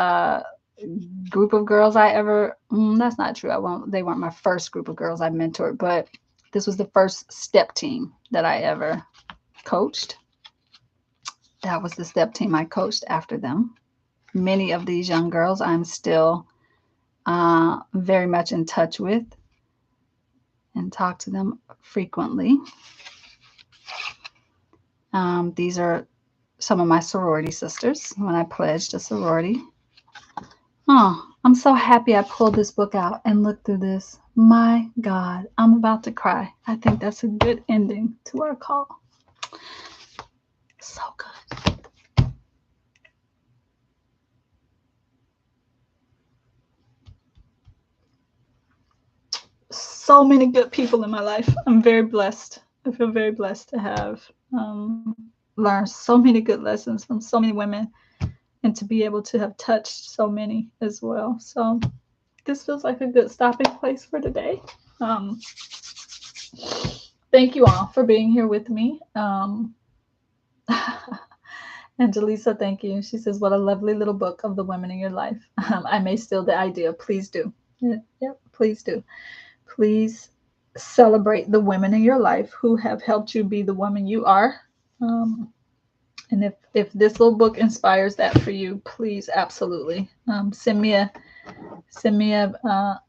group of girls I ever. That's not true. They weren't my first group of girls I mentored, but this was the first step team that I ever coached. That was the step team I coached after them. Many of these young girls I'm still very much in touch with and talk to them frequently. These are some of my sorority sisters when I pledged a sorority. Oh, I'm so happy I pulled this book out and looked through this. My God, I'm about to cry. I think that's a good ending to our call. So good. So many good people in my life. I'm very blessed. I feel very blessed to have learned so many good lessons from so many women and to be able to have touched so many as well. So this feels like a good stopping place for today. Thank you all for being here with me. Angelisa, thank you. She says, what a lovely little book of the women in your life. I may steal the idea. Please do. Yep, please do. Please celebrate the women in your life who have helped you be the woman you are. And if this little book inspires that for you, please absolutely send me a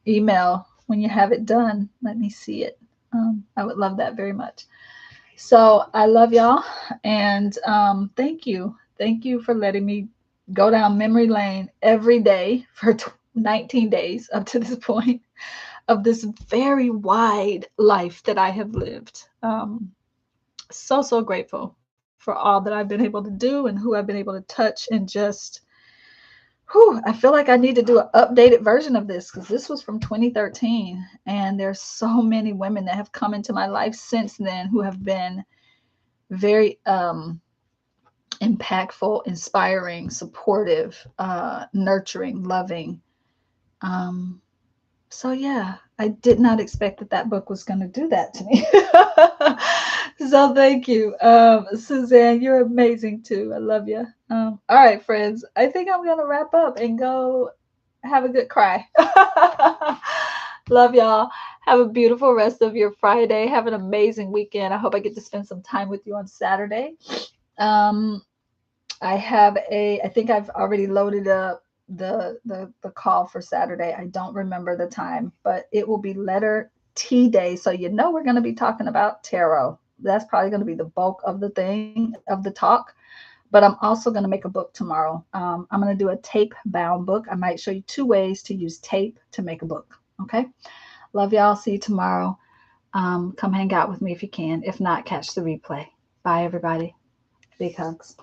email when you have it done. Let me see it. I would love that very much. So I love y'all, and thank you for letting me go down memory lane every day for 19 days up to this point of this very wide life that I have lived. So grateful for all that I've been able to do and who I've been able to touch, and just I feel like I need to do an updated version of this because this was from 2013, and there's so many women that have come into my life since then who have been very impactful, inspiring, supportive, nurturing, loving. So yeah, I did not expect that book was going to do that to me. So thank you. Suzanne, you're amazing too. I love you. All right, friends, I think I'm going to wrap up and go have a good cry. Love y'all. Have a beautiful rest of your Friday. Have an amazing weekend. I hope I get to spend some time with you on Saturday. I think I've already loaded up the call for Saturday. I don't remember the time, but it will be letter T day. So we're going to be talking about tarot. That's probably going to be the bulk of the talk. But I'm also going to make a book tomorrow. I'm going to do a tape bound book. I might show you 2 ways to use tape to make a book. Okay. Love y'all. See you tomorrow. Come hang out with me if you can. If not, catch the replay. Bye, everybody. Big hugs.